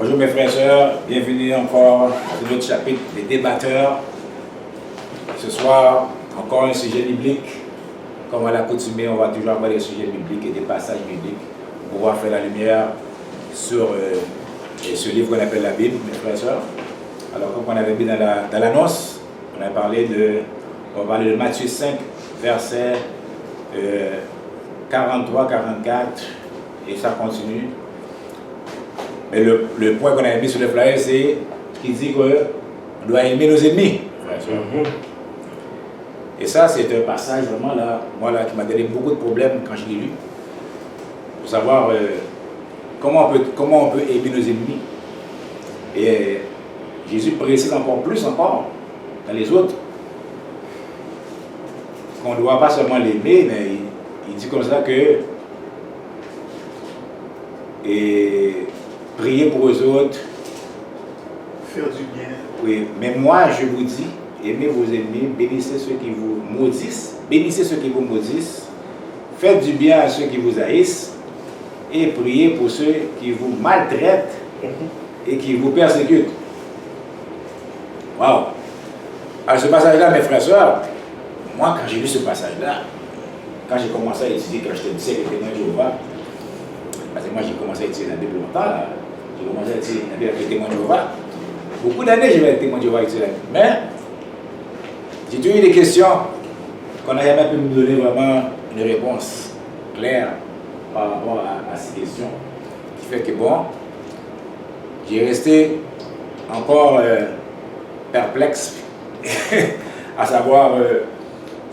Bonjour mes frères et sœurs, bienvenue encore dans notre chapitre des débatteurs. Ce soir, encore un sujet biblique. Comme à l'accoutumée, on va toujours avoir des sujets bibliques et des passages bibliques pour pouvoir faire la lumière sur ce livre qu'on appelle la Bible, mes frères et sœurs. Alors, comme on avait dit dans l'annonce, on va parler de Matthieu 5, versets 43, 44, et ça continue. Mais le point qu'on a mis sur le flyer, c'est qu'il dit qu'on doit aimer nos ennemis. Et ça, c'est un passage vraiment là, moi là, qui m'a donné beaucoup de problèmes quand je l'ai lu. Pour savoir comment on peut aimer nos ennemis. Et Jésus précise encore plus dans les autres qu'on ne doit pas seulement l'aimer, mais il dit comme ça que prier pour eux autres. Faire du bien. Oui, mais moi je vous dis, aimez vos ennemis, bénissez ceux qui vous maudissent, faites du bien à ceux qui vous haïssent, et priez pour ceux qui vous maltraitent et qui vous persécutent. Waouh! Alors ce passage-là, mes frères et sœurs, moi quand j'ai lu ce passage-là, quand j'ai commencé à étudier, quand j'étais lycée avec les témoins de Jéhovah, parce que moi j'ai commencé à étudier la Bible longtemps, là. J'ai commencé à étudier la Bible avec les témoins de Jéhovah. Beaucoup d'années j'ai vu les témoins de Jéhovah étudier la Bible. Mais j'ai toujours eu des questions qu'on n'a jamais pu me donner vraiment une réponse claire par rapport à ces questions. Qui fait que bon, j'ai resté encore perplexe à savoir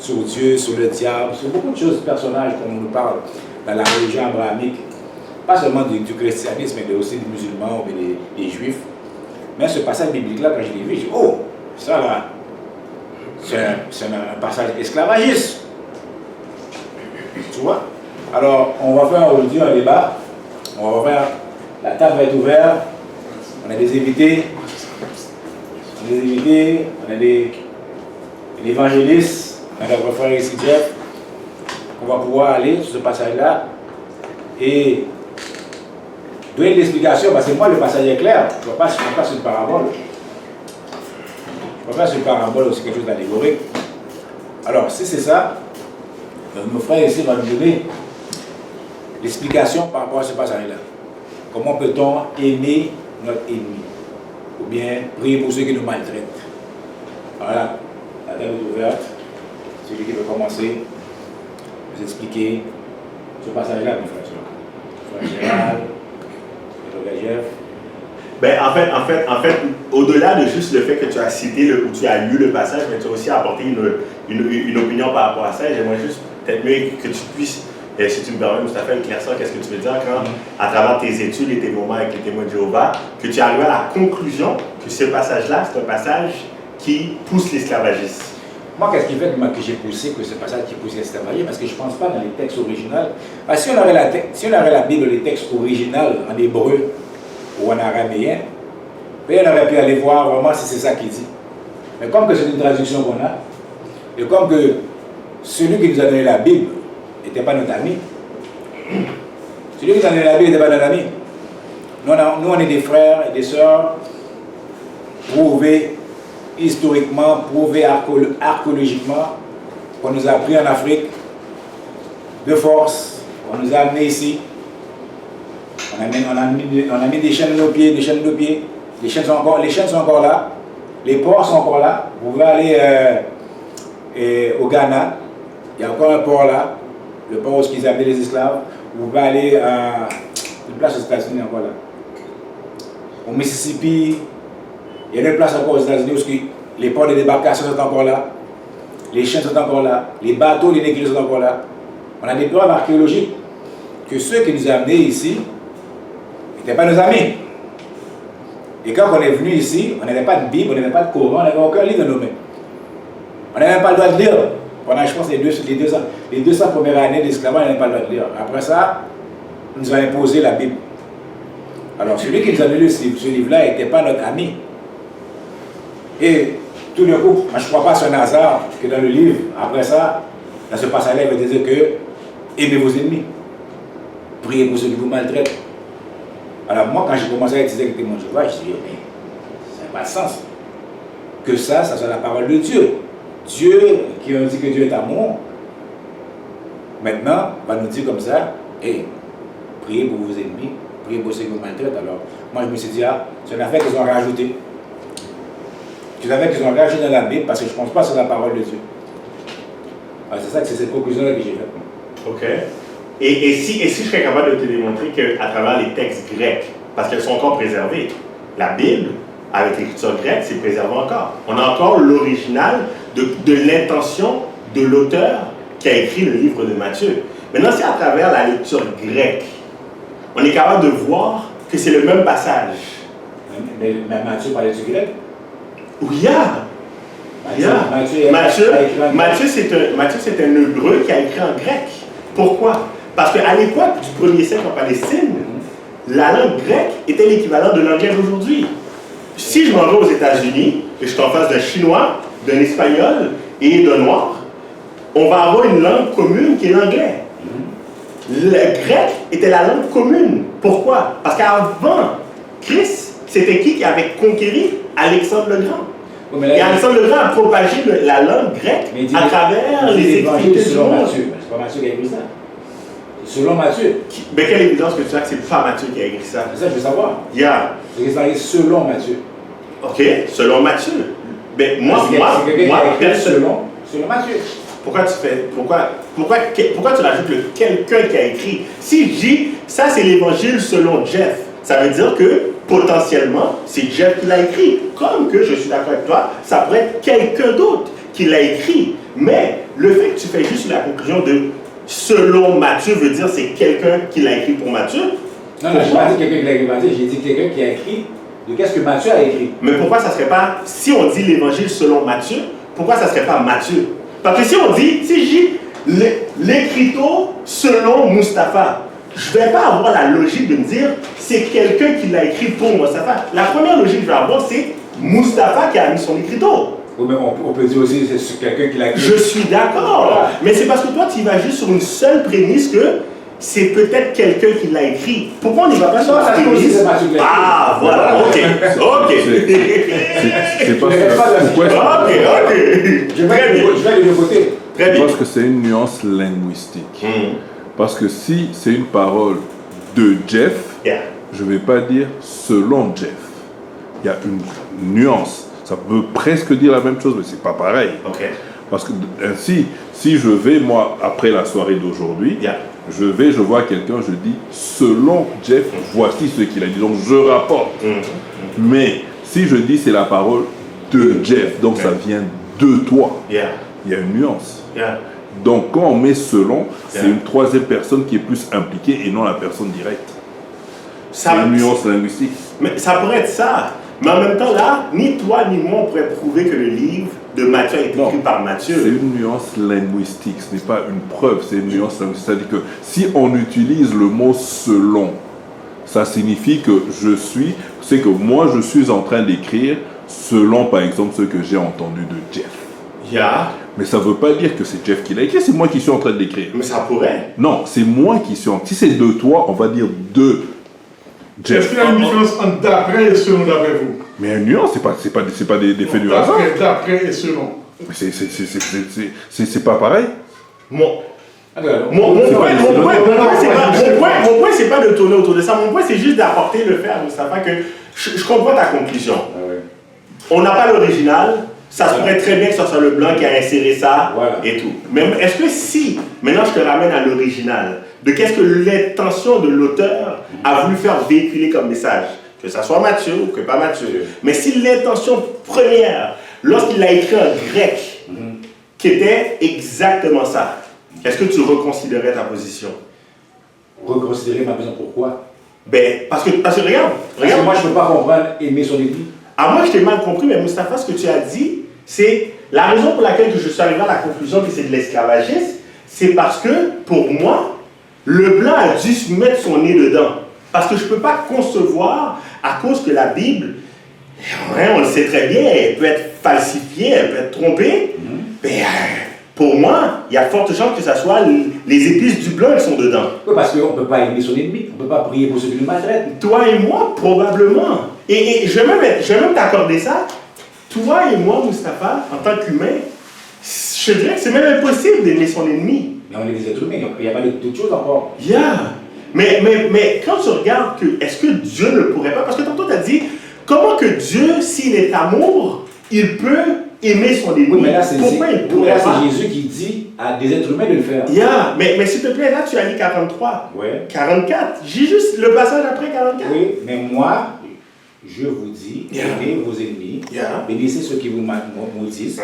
sur Dieu, sur le diable, sur beaucoup de choses, personnages qu'on nous parle dans la religion abrahamique, pas seulement du christianisme, mais aussi des musulmans ou des juifs. Mais ce passage biblique-là, quand je l'ai vu, j'ai dit, oh, ça là, c'est un passage esclavagiste. Tu vois? Alors, on va faire aujourd'hui un débat, on va faire, la table va être ouverte, on a des invités, on a des évangélistes, on a notre frère ici, Jeff, on va pouvoir aller sur ce passage-là et donner des explications, parce que moi le passage est clair, je ne vois pas sur une parabole. Je ne vois pas sur une parabole ou sur quelque chose d'allégorique. Alors, si c'est ça, mon frère ici va nous donner l'explication par rapport à ce passage-là. Comment peut-on aimer notre ennemi? Ou bien prier pour ceux qui nous maltraitent. Voilà, la table est ouverte. Celui qui veut commencer, vous expliquer ce passage-là, mes frères. Frère Gérald, frère Jeff. Ben, en fait, au-delà de juste le fait que tu as cité ou tu as lu le passage, mais tu as aussi apporté une opinion par rapport à ça. J'aimerais juste peut-être mieux que tu puisses, si tu me permets, Moustapha, éclaircir qu'est-ce que tu veux dire quand, à travers tes études et tes moments avec les témoins de Jéhovah, que tu arrives à la conclusion que ce passage-là, c'est un passage qui pousse l'esclavagisme. Moi, qu'est-ce qui fait que j'ai poussé que ce passage qui pousse l'esclavagisme? Parce que je ne pense pas dans les textes originaux. Si on avait la Bible, les textes originaux en hébreu ou en araméen, on aurait pu aller voir vraiment si c'est ça qu'il dit. Mais comme que c'est une traduction qu'on a, et comme que celui qui nous a donné la Bible n'était pas notre ami, celui qui nous a donné la Bible n'était pas notre ami. Nous, on est des frères et des sœurs prouvés historiquement, prouvés archéologiquement, qu'on nous a pris en Afrique de force, on nous a amenés ici. On a mis des chaînes de nos pieds, les chaînes sont encore là, les ports sont encore là. Vous pouvez aller au Ghana, il y a encore un port là, le port où ils avaient les esclaves. Vous pouvez aller à une place aux États-Unis encore là. Au Mississippi, il y a une place encore aux États-Unis où les ports de débarcation sont encore là, les chaînes sont encore là, les bateaux, les négriers sont encore là. On a des preuves archéologiques que ceux qui nous ont amenés ici n'étaient pas nos amis. Et quand on est venu ici, on n'avait pas de Bible, on n'avait pas de Coran, on n'avait aucun livre dans nos mains. On n'avait même pas le droit de lire. Pendant, je pense, les 200 premières années d'esclavage, on n'avait pas le droit de lire. Après ça, on nous a imposé la Bible. Alors, celui qui nous a donné ce livre-là n'était pas notre ami. Et tout d'un coup, moi, je ne crois pas sur un hasard que dans le livre, après ça, dans ce passage-là, il va dire que aimez vos ennemis, priez pour ceux qui vous maltraitent. Alors moi, quand j'ai commencé à utiliser les témoins de Jéhovah, je dis, mais ça n'a pas de sens. Que ça soit la parole de Dieu. Dieu, qui nous dit que Dieu est amour, maintenant, va nous dire comme ça, hey, priez pour vos ennemis, priez pour ceux qui vous maltraitent. Alors, moi, je me suis dit, ah, c'est une affaire qu'ils ont rajouté. C'est une affaire qu'ils ont rajouté dans la Bible parce que je ne pense pas que c'est la parole de Dieu. Alors, c'est ça que c'est cette conclusion-là que j'ai faite. OK. Et si je serais capable de te démontrer qu'à travers les textes grecs, parce qu'elles sont encore préservées, la Bible, avec l'écriture grecque, c'est préservé encore. On a encore l'original de l'intention de l'auteur qui a écrit le livre de Matthieu. Maintenant, c'est à travers la lecture grecque, on est capable de voir que c'est le même passage. Mais Matthieu parlait du grec? Oui, Matthieu, c'est un hébreu qui a écrit en grec. Pourquoi? Parce qu'à l'époque du 1er siècle en Palestine, la langue grecque était l'équivalent de l'anglais d'aujourd'hui. Si je m'en vais aux États-Unis et je suis en face d'un Chinois, d'un Espagnol et d'un Noir, on va avoir une langue commune qui est l'anglais. Le grec était la langue commune. Pourquoi? Parce qu'avant Christ, c'était qui avait conquéri Alexandre le Grand? Et Alexandre le Grand a propagé la langue grecque à travers les évangiles du monde. C'est pas Matthieu qui a écrit ça. Selon Matthieu. Mais quelle évidence que tu as que c'est pas Matthieu qui a écrit ça? C'est ça que je veux savoir. C'est ça selon Matthieu. Ok, selon Matthieu. Mais moi, selon Matthieu. Pourquoi tu rajoutes le quelqu'un qui a écrit? Si je dis, ça c'est l'évangile selon Jeff, ça veut dire que potentiellement, c'est Jeff qui l'a écrit. Comme que je suis d'accord avec toi, ça pourrait être quelqu'un d'autre qui l'a écrit. Mais le fait que tu fais juste la conclusion de selon Matthieu veut dire c'est quelqu'un qui l'a écrit pour Matthieu. Non, je n'ai pas dit quelqu'un qui l'a écrit pour Matthieu, j'ai dit quelqu'un qui a écrit de qu'est-ce que Matthieu a écrit. Mais pourquoi ça ne serait pas, si on dit l'évangile selon Matthieu, pourquoi ça ne serait pas Matthieu? Parce que si je dis l'écriteau selon Mustapha, je ne vais pas avoir la logique de me dire c'est quelqu'un qui l'a écrit pour Mustapha. La première logique que je vais avoir, c'est Mustapha qui a mis son écriteau. Oui, mais on peut dire aussi que c'est quelqu'un qui l'a écrit. Je suis d'accord. Voilà. Mais c'est parce que toi, tu vas juste sur une seule prémisse que c'est peut-être quelqu'un qui l'a écrit. Pourquoi on n'y va pas sur la prémisse? Ah, voilà, ok. C'est pas pourquoi. Ok. Je vais aller de côté. Je pense que c'est une nuance linguistique. Parce que si c'est une parole de Jeff, je ne vais pas dire selon Jeff. Il y a une nuance. Ça peut presque dire la même chose, mais ce n'est pas pareil. Parce que ainsi, si je vais, moi, après la soirée d'aujourd'hui, je vois quelqu'un, je dis, selon Jeff, voici ce qu'il a dit. Donc, je rapporte. Mais si je dis, c'est la parole de Jeff, donc ça vient de toi. Il y a une nuance. Donc, quand on met selon, c'est une troisième personne qui est plus impliquée et non la personne directe. C'est une nuance linguistique. Mais ça pourrait être ça. Mais en même temps, là, ni toi ni moi, on pourrait prouver que le livre de Matthieu a été écrit par Matthieu. C'est une nuance linguistique, ce n'est pas une preuve, c'est une nuance linguistique. C'est-à-dire que si on utilise le mot selon, ça signifie que c'est que moi je suis en train d'écrire selon, par exemple, ce que j'ai entendu de Jeff. Mais ça ne veut pas dire que c'est Jeff qui l'a écrit, c'est moi qui suis en train de l'écrire. Mais ça pourrait. Non, c'est moi qui suis en train. Si c'est de toi, on va dire de Jeff. Est-ce qu'il y a une différence entre d'après et selon d'après vous? Mais une nuance, c'est pas des faits du hasard. D'après et selon. C'est pas pareil. Mon point, c'est pas de tourner autour de ça. Mon point, c'est juste d'apporter le fait à Mustapha que je comprends ta conclusion. On n'a pas l'original. Ça se pourrait très bien que ce soit le blanc qui a inséré ça et tout. Mais est-ce que si, maintenant je te ramène à l'original, de qu'est-ce que l'intention de l'auteur a voulu faire véhiculer comme message, que ça soit Matthieu ou que pas Matthieu, mais si l'intention première, lorsqu'il a écrit en grec, qui était exactement ça, est-ce que tu reconsidérais ta position? Reconsidérer ma position, pourquoi? Parce que regarde. Parce que moi je ne peux pas comprendre aimer son église. À moi je t'ai mal compris, mais Mustapha, ce que tu as dit, c'est la raison pour laquelle je suis arrivé à la conclusion que c'est de l'esclavagisme, c'est parce que, pour moi, le blanc a dû se mettre son nez dedans. Parce que je ne peux pas concevoir, à cause que la Bible, on le sait très bien, elle peut être falsifiée, elle peut être trompée, mais pour moi, il y a forte chance que ça soit les épices du blanc qui sont dedans. Oui, parce qu'on ne peut pas aimer son ennemi, on ne peut pas prier pour ceux qui nous maltraitent. Toi et moi, probablement. Et je vais même t'accorder ça. Toi et moi, Mustapha, en tant qu'humain, je dirais que c'est même impossible d'aimer son ennemi. Mais on est des êtres humains, il n'y a pas d'autre chose encore. Yeah. Mais quand tu regardes, est-ce que Dieu ne pourrait pas, parce que tantôt tu as dit, comment que Dieu, s'il est amour, il peut aimer son ennemi? Oui, mais là, c'est Jésus qui dit à des êtres humains de le faire. Yeah. Mais s'il te plaît, là, tu as dit 43. Ouais. 44. J'ai juste le passage après 44. Oui, mais moi, je vous dis, aimez vos ennemis, bénissez ceux qui vous maudissent.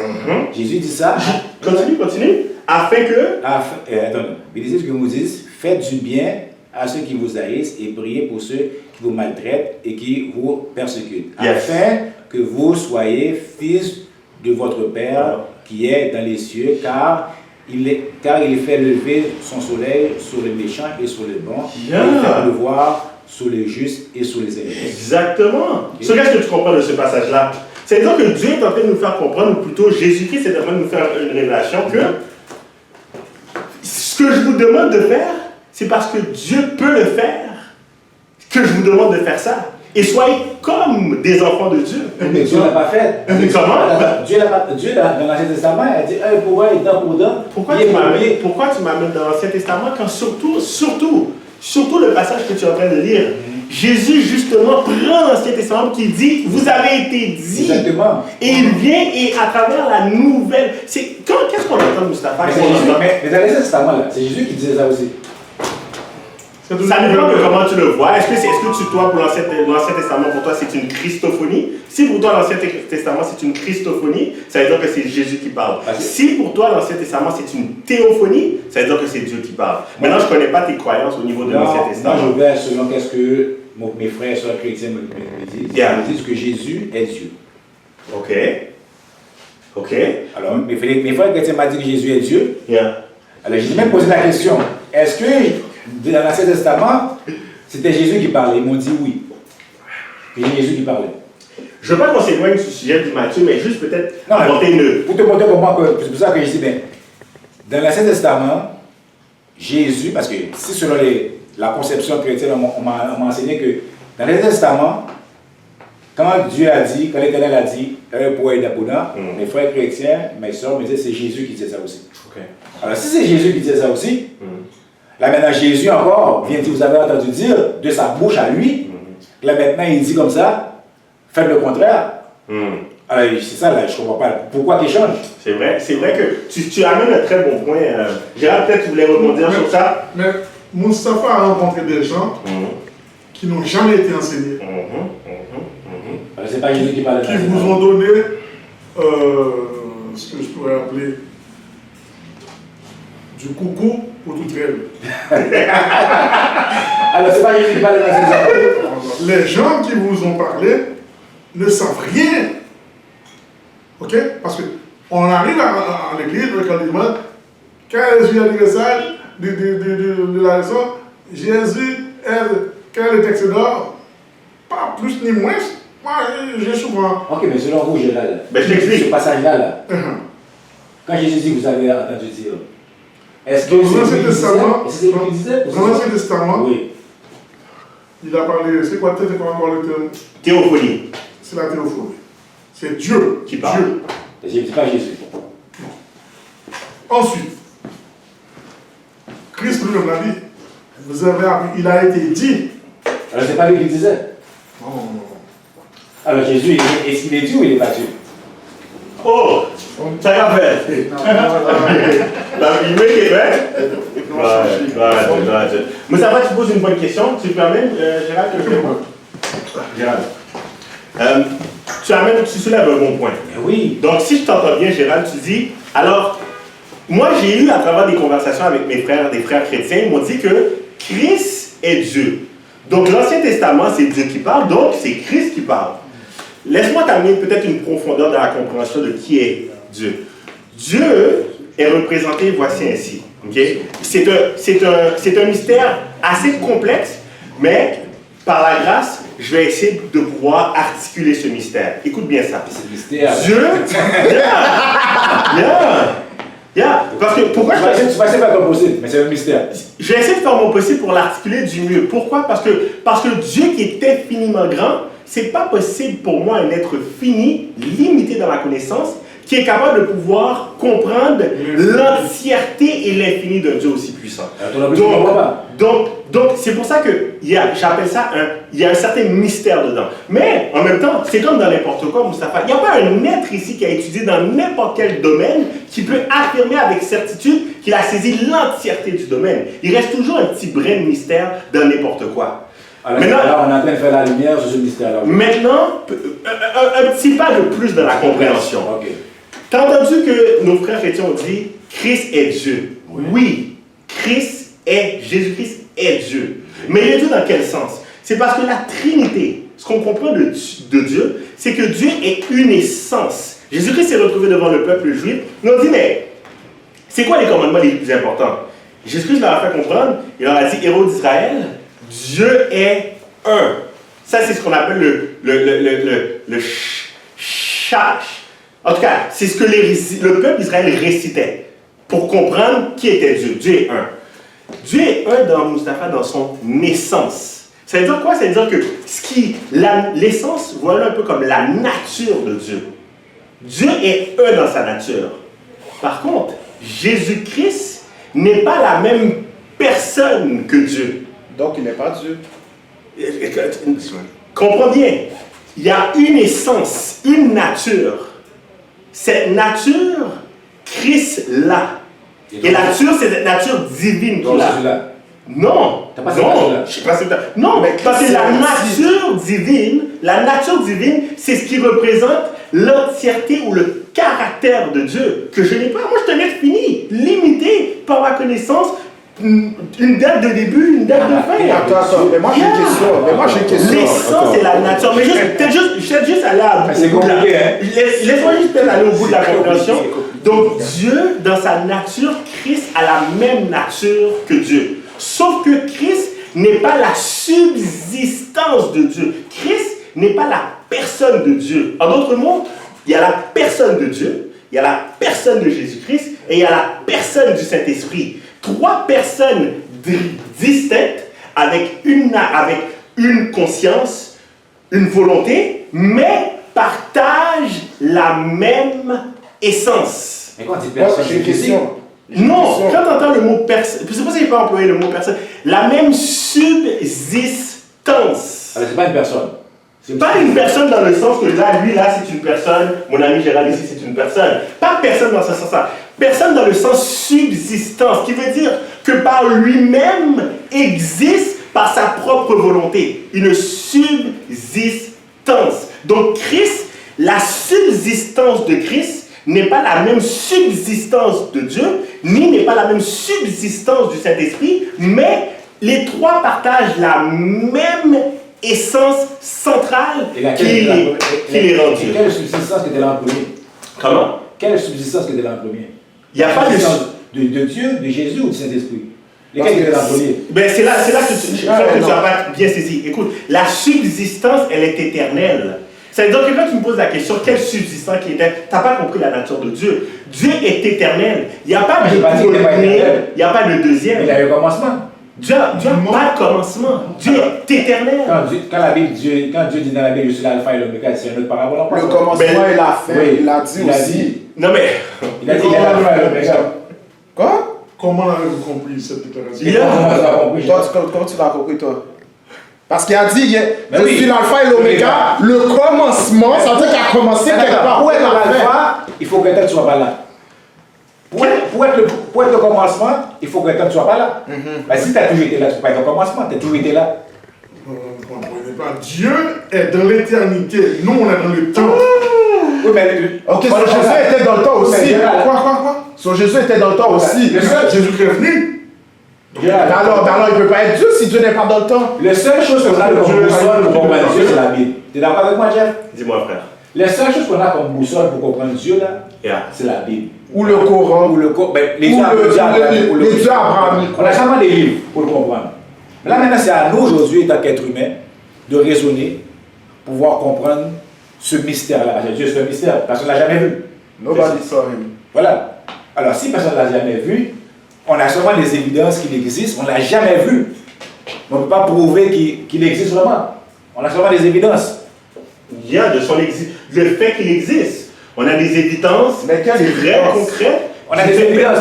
Jésus dit ça. Continue. Afin que... Attendez. Bénissez ceux qui vous maudissent, faites du bien à ceux qui vous haïssent et priez pour ceux qui vous maltraitent et qui vous persécutent. Afin que vous soyez fils de votre Père qui est dans les cieux, car il fait lever son soleil sur les méchants et sur les bons, et il fait pleuvoir sur les justes et sur les injustes. Exactement. Okay. Qu'est-ce que tu comprends de ce passage-là? C'est-à-dire que Dieu est en train de nous faire comprendre, ou plutôt Jésus-Christ est en train de nous faire une révélation que ce que je vous demande de faire, c'est parce que Dieu peut le faire que je vous demande de faire ça. Et soyez comme des enfants de Dieu. Mais Dieu ne l'a pas fait. Comment? Dieu, dans l'Ancien Testament, il a dit un pour un et dent pour dent. Pourquoi tu m'amènes dans l'Ancien Testament quand surtout le passage que tu es en train de lire, Jésus justement prend l'Ancien Testament qui dit, vous avez été dit. Exactement. Et il vient et à travers la nouvelle. Qu'est-ce qu'on entend de Mustapha? Mais dans l'Ancien Testament, c'est Jésus qui disait ça aussi. Ça dépend de comment tu le vois. Est-ce que toi, pour l'Ancien Testament, pour toi, c'est une Christophonie? Si pour toi, l'Ancien Testament, c'est une Christophonie, ça veut dire que c'est Jésus qui parle. Si pour toi, l'Ancien Testament, c'est une théophonie, ça veut dire que c'est Dieu qui parle. Maintenant, je ne connais pas tes croyances au niveau de l'Ancien Testament. Moi, je vais selon qu'est-ce que mes frères et soeurs chrétiens me disent. Ils disent que Jésus est Dieu. Ok. Alors, mes frères chrétiens m'ont dit que Jésus est Dieu. Alors, j'ai même posé la question. Est-ce que dans l'Ancien Testament, c'était Jésus qui parlait? Ils m'ont dit oui. C'est Jésus qui parlait. Je ne veux pas qu'on s'éloigne du sujet du Matthieu, mais juste peut-être apporter une... Pour te montrer comment, c'est pour ça que je dis, ben, dans l'Ancien Testament, Jésus, parce que si selon la conception chrétienne, on m'a enseigné que dans l'Ancien Testament, quand Dieu a dit, quand l'Éternel a dit, un pour un d'abondant, mes frères chrétiens, mes soeurs me disaient, c'est Jésus qui disait ça aussi. Alors si c'est Jésus qui disait ça aussi, là maintenant Jésus encore vient dire, vous avez entendu dire de sa bouche à lui, là maintenant il dit comme ça, faites le contraire. Alors c'est ça là, je ne comprends pas. Pourquoi tu changes? C'est vrai que tu amènes un très bon point. Gérard, peut-être tu voulais rebondir sur ça. Mais Mustapha a rencontré des gens qui n'ont jamais été enseignés. Alors c'est pas Jésus qui parle de ça. Qui vous ont donné ce que je pourrais appeler du coucou pour toute règle. Alors c'est pas Jésus qui parle de ça. Les gens qui vous ont parlé ne savent rien. Ok? Parce qu'on arrive à l'église, quand il demande, quand Jésus a l'anniversaire de la leçon, Jésus est, quel est le texte d'or? Pas plus ni moins. Moi, j'ai souvent. Ok, mais selon vous, Gérald, je t'explique. ce passage-là, quand Jésus dit, vous avez entendu dire, est-ce que dans l'Ancien Testament, dans l'Ancien Testament, oui. Il a parlé, c'est quoi encore le terme? Théophonie. C'est la théophonie. C'est Dieu qui parle. Dieu. C'est pas Jésus. Ensuite, Christ lui-même l'a dit. Vous avez appris, il a été dit. Alors c'est pas lui qui disait. Non. Alors Jésus, est-ce qu'il est Dieu ou il n'est pas Dieu? Oh, ça y a fait. Il met mais ça va, tu poses une bonne question. Tu permets, Gérald, que je réponde? Gérald. Tu soulèves un bon point. Oui. Donc, si je t'entends bien, Gérald, tu dis, alors, moi, j'ai eu à travers des conversations avec des frères chrétiens, ils m'ont dit que Christ est Dieu. Donc, l'Ancien Testament, c'est Dieu qui parle, donc c'est Christ qui parle. Laisse-moi t'amener peut-être une profondeur dans la compréhension de qui est Dieu. Dieu est représenté, voici ainsi. Okay? C'est un mystère assez complexe, mais par la grâce, je vais essayer de pouvoir articuler ce mystère. Écoute bien ça. C'est le mystère. Dieu, Parce que pourquoi tu vas essayer de faire ton possible, mais c'est un mystère. Je vais essayer de faire mon possible pour l'articuler du mieux. Pourquoi? Parce que Dieu qui est infiniment grand, c'est pas possible pour moi un être fini, limité dans la connaissance, qui est capable de pouvoir comprendre l'entièreté et l'infini d'un Dieu aussi puissant. Donc c'est pour ça que j'appelle ça il y a un certain mystère dedans. Mais en même temps, c'est comme dans n'importe quoi, Moustapha. Il n'y a pas un être ici qui a étudié dans n'importe quel domaine qui peut affirmer avec certitude qu'il a saisi l'entièreté du domaine. Il reste toujours un petit brin de mystère dans n'importe quoi. Alors, on est en train de faire la lumière sur ce mystère-là. Maintenant, un petit pas de plus dans la compréhension. Okay. Tu as entendu que nos frères chrétiens ont dit Christ est Dieu. Oui, Jésus-Christ est Dieu. Mais il est Dieu dans quel sens? C'est parce que la Trinité, ce qu'on comprend de Dieu, c'est que Dieu est une essence. Jésus-Christ s'est retrouvé devant le peuple juif. Ils ont dit, mais c'est quoi les commandements les plus importants? Jésus-Christ leur a fait comprendre, il leur a dit, héros d'Israël, Dieu est un. Ça, c'est ce qu'on appelle le chash. En tout cas, c'est ce que le peuple d'Israël récitait pour comprendre qui était Dieu. Dieu est un. Dieu est un dans son essence. Ça veut dire quoi? Ça veut dire que l'essence, voilà un peu comme la nature de Dieu. Dieu est un dans sa nature. Par contre, Jésus-Christ n'est pas la même personne que Dieu. Donc, il n'est pas Dieu. Comprends bien. Il y a une essence, une nature. Cette nature, Christ l'a. Et la nature, c'est cette nature divine qu'il a. Non, non, mais parce que la nature divine, c'est ce qui représente l'entièreté ou le caractère de Dieu, que je n'ai pas. Moi, je suis un être fini, limité par ma connaissance, une date de début, une date de fin. Attends, mais moi j'ai une question. L'essence et la nature. Mais je vais juste aller à c'est compliqué, hein? Laisse-moi juste aller au bout de la compréhension. Donc, Dieu, dans sa nature, Christ a la même nature que Dieu. Sauf que Christ n'est pas la subsistance de Dieu. Christ n'est pas la personne de Dieu. En d'autres mots, il y a la personne de Dieu, il y a la personne de Jésus-Christ et il y a la personne du Saint-Esprit. Trois personnes distinctes avec une conscience, une volonté, mais partagent la même essence. Mais quand tu dis personne, j'ai une question. Non, quand tu entends le mot personne, c'est pour ça que je n'ai pas employé le mot personne, la même subsistance. Alors, c'est pas une personne. Pas une personne dans le sens que là, lui, là, c'est une personne, mon ami Gérald ici, c'est une personne. Pas personne dans ce sens-là. Personne dans le sens subsistance, qui veut dire que par lui-même existe par sa propre volonté. Une subsistance. Donc, Christ, la subsistance de Christ n'est pas la même subsistance de Dieu, ni n'est pas la même subsistance du Saint-Esprit, mais les trois partagent la même essence centrale qui les rend Dieu. Quelle subsistance que tu es là en premier? Comment? Quelle subsistance que tu es là en premier? Il n'y a pas de Dieu, de Jésus ou du Saint-Esprit? Lesquels que tu es là en premier? Ben c'est là que tu n'as pas bien saisi. Écoute, la subsistance, elle est éternelle. C'est-à-dire que quand tu me poses la question, quelle subsistance qui était, tu n'as pas compris la nature de Dieu. Dieu est éternel. Il n'y a pas de premier, il n'y a pas de deuxième. Il y a eu un commencement. Dieu n'a pas de commencement. Dieu est éternel. Quand Dieu dit dans la Bible, je suis l'alpha et l'oméga, c'est un autre parabole. Le commencement et la fin, il l'a dit aussi. Non mais... Il a dit qu'il y a l'alpha et l'oméga. Quoi? Comment avez-vous compris cette déclaration? Comment tu l'as compris, toi? Parce qu'il a dit, je suis l'alpha et l'oméga, le commencement, ça veut dire qu'il a commencé quelque part. Pour être l'alpha, il faut que quelqu'un ne soit pas là. Pour être le commencement, il faut que quelqu'un ne soit pas là. Si tu as toujours été là, tu ne peux pas être au commencement, tu as toujours été là. Vous ne comprenez pas. Dieu est dans l'éternité. Nous, on est dans le temps. Oui, mais... Ok, so Jésus était dans le temps aussi. Quoi? So Jésus était dans le temps aussi. Jésus-Christ est venu. Alors, il ne peut pas être Dieu si Dieu n'est pas dans le temps. La seule chose qu'on a comme boussole pour comprendre Dieu, c'est la Bible. Tu es d'accord avec moi, Jeff? Dis-moi, frère. La seule chose qu'on a comme boussole pour comprendre Dieu, là, c'est la Bible. Ou le Coran. Ou le Coran. Les dieux abrahamiques. On a jamais des livres pour le comprendre. Mais là, maintenant, c'est à nous, aujourd'hui, en tant qu'être humain, de raisonner, pouvoir comprendre ce mystère-là. Dieu, c'est un mystère. Personne ne l'a jamais vu. Nobody saw him. Voilà. Alors, si personne ne l'a jamais vu, on a seulement des évidences qu'il existe, on ne l'a jamais vu. On ne peut pas prouver qu'il existe vraiment. On a seulement des évidences. Il y a de son le fait qu'il existe. On a des évidences, mais quelle vraies, concrètes. On a des évidences,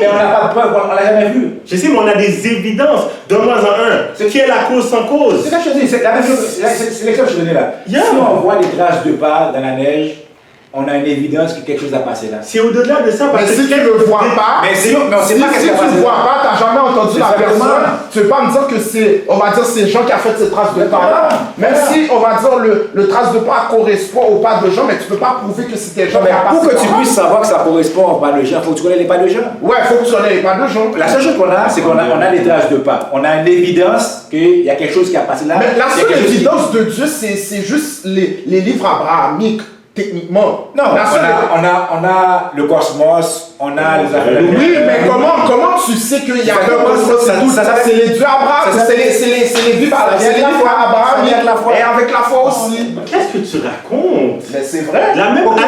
mais on n'a pas de preuve, on ne l'a jamais vu. Je sais, mais on a des évidences. Donne-moi un. Ce qui est la cause sans cause. C'est la chose, c'est la même chose. C'est l'exemple que je donnais là. Yeah. Si on voit des traces de pas dans la neige, on a une évidence que quelque chose a passé là. C'est au-delà de ça. Mais si tu ne le vois pas, mais si on sait si pas qu'est-ce qui a tu passé ne vois là. pas, tu n'as jamais entendu la personne, tu ne veux pas me dire que c'est, on va dire, c'est Jean qui a fait ces traces de pas là. Même si, on va dire, le trace de pas correspond au pas de Jean, mais tu ne peux pas prouver que c'était Jean qui a passé. Pour que tu puisses savoir que ça correspond au pas de Jean, il faut que tu connais les pas de Jean. Ouais, il faut que tu connais les pas de Jean. La seule chose qu'on a, c'est qu'on a des traces de pas. On a une évidence qu'il y a quelque chose qui a passé là. Mais la seule évidence de Dieu, c'est juste les livres abrahamiques. Techniquement. Non, on a le cosmos, on a les affaires. Oui, mais comment tu sais qu'il y a un cosmos et tout? C'est les dieux Abraham, c'est les livres Abraham et avec la foi aussi. Qu'est-ce que tu racontes? Mais c'est vrai. La même. Attends,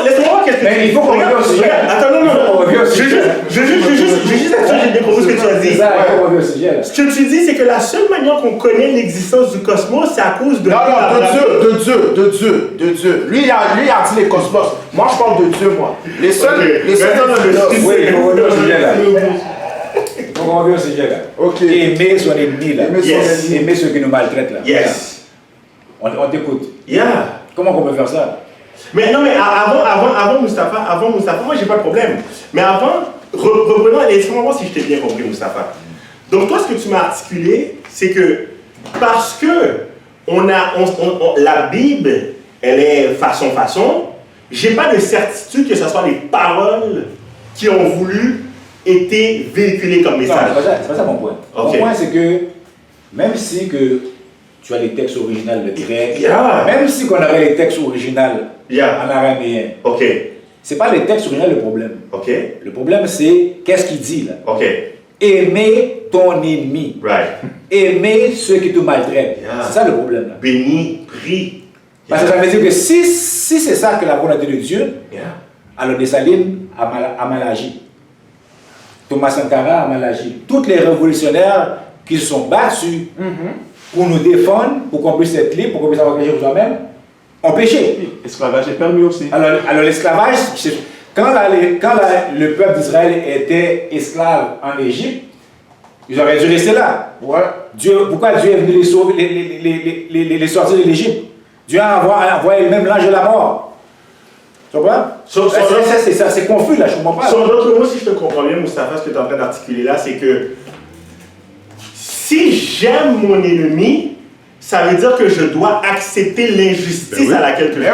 laisse-moi voir qu'est-ce que tu dis. Mais il faut qu'on revienne au sujet. Attends, non. Je veux juste être sûr que j'ai bien compris ce que tu as dit. C'est ça, il faut qu'on revienne au sujet. Ce que tu dis, c'est que la seule manière qu'on connaît l'existence du cosmos, c'est à cause de. Non, de Dieu. Lui, il a dit les cosmos. Moi, je parle de Dieu, moi. Les seuls. Oui, il faut revenir au sujet là. Il faut qu'on revienne au sujet là. Ok. Aimer son ennemi là. Yes. Aimer ceux qui nous maltraitent là. Yes. On t'écoute. Yeah. Comment on peut faire ça? Mais non, mais avant Moustapha, moi j'ai pas de problème. Mais avant, reprenons, laisse-moi voir si je t'ai bien compris, Moustapha. Donc toi, ce que tu m'as articulé, c'est que parce que la Bible, elle est façon, j'ai pas de certitude que ce soit les paroles qui ont voulu être véhiculées comme message. Non, c'est pas ça mon point. Okay. Mon point, c'est que même si que tu as les textes originaux de grec, même si qu'on avait les textes originaux en araméen, c'est pas les textes originaux le problème. Le problème, c'est qu'est-ce qu'il dit là. Aimer ton ennemi. Aimer ceux qui te maltraitent. C'est ça le problème là. Béni, prie. Parce que ça veut dire que si c'est ça que la volonté de Dieu, alors Dessalines a mal agi. Thomas Sankara a mal agi. Toutes les révolutionnaires qui se sont battus pour nous défendre, pour qu'on puisse être libre, pour qu'on puisse avoir quelque chose pour soi-même, ont péché. L'esclavage est permis aussi. Alors l'esclavage, quand le peuple d'Israël était esclave en Égypte, ils auraient dû rester là. Pourquoi Dieu est venu les sauver, les sortir de l'Égypte? Dieu a envoyé même l'ange de la mort. Tu comprends? C'est confus là, je ne comprends pas. Sur d'autres mots, si je te comprends bien, Moustapha, ce que tu es en train d'articuler là, c'est que si j'aime mon ennemi, ça veut dire que je dois accepter l'injustice à laquelle je suis.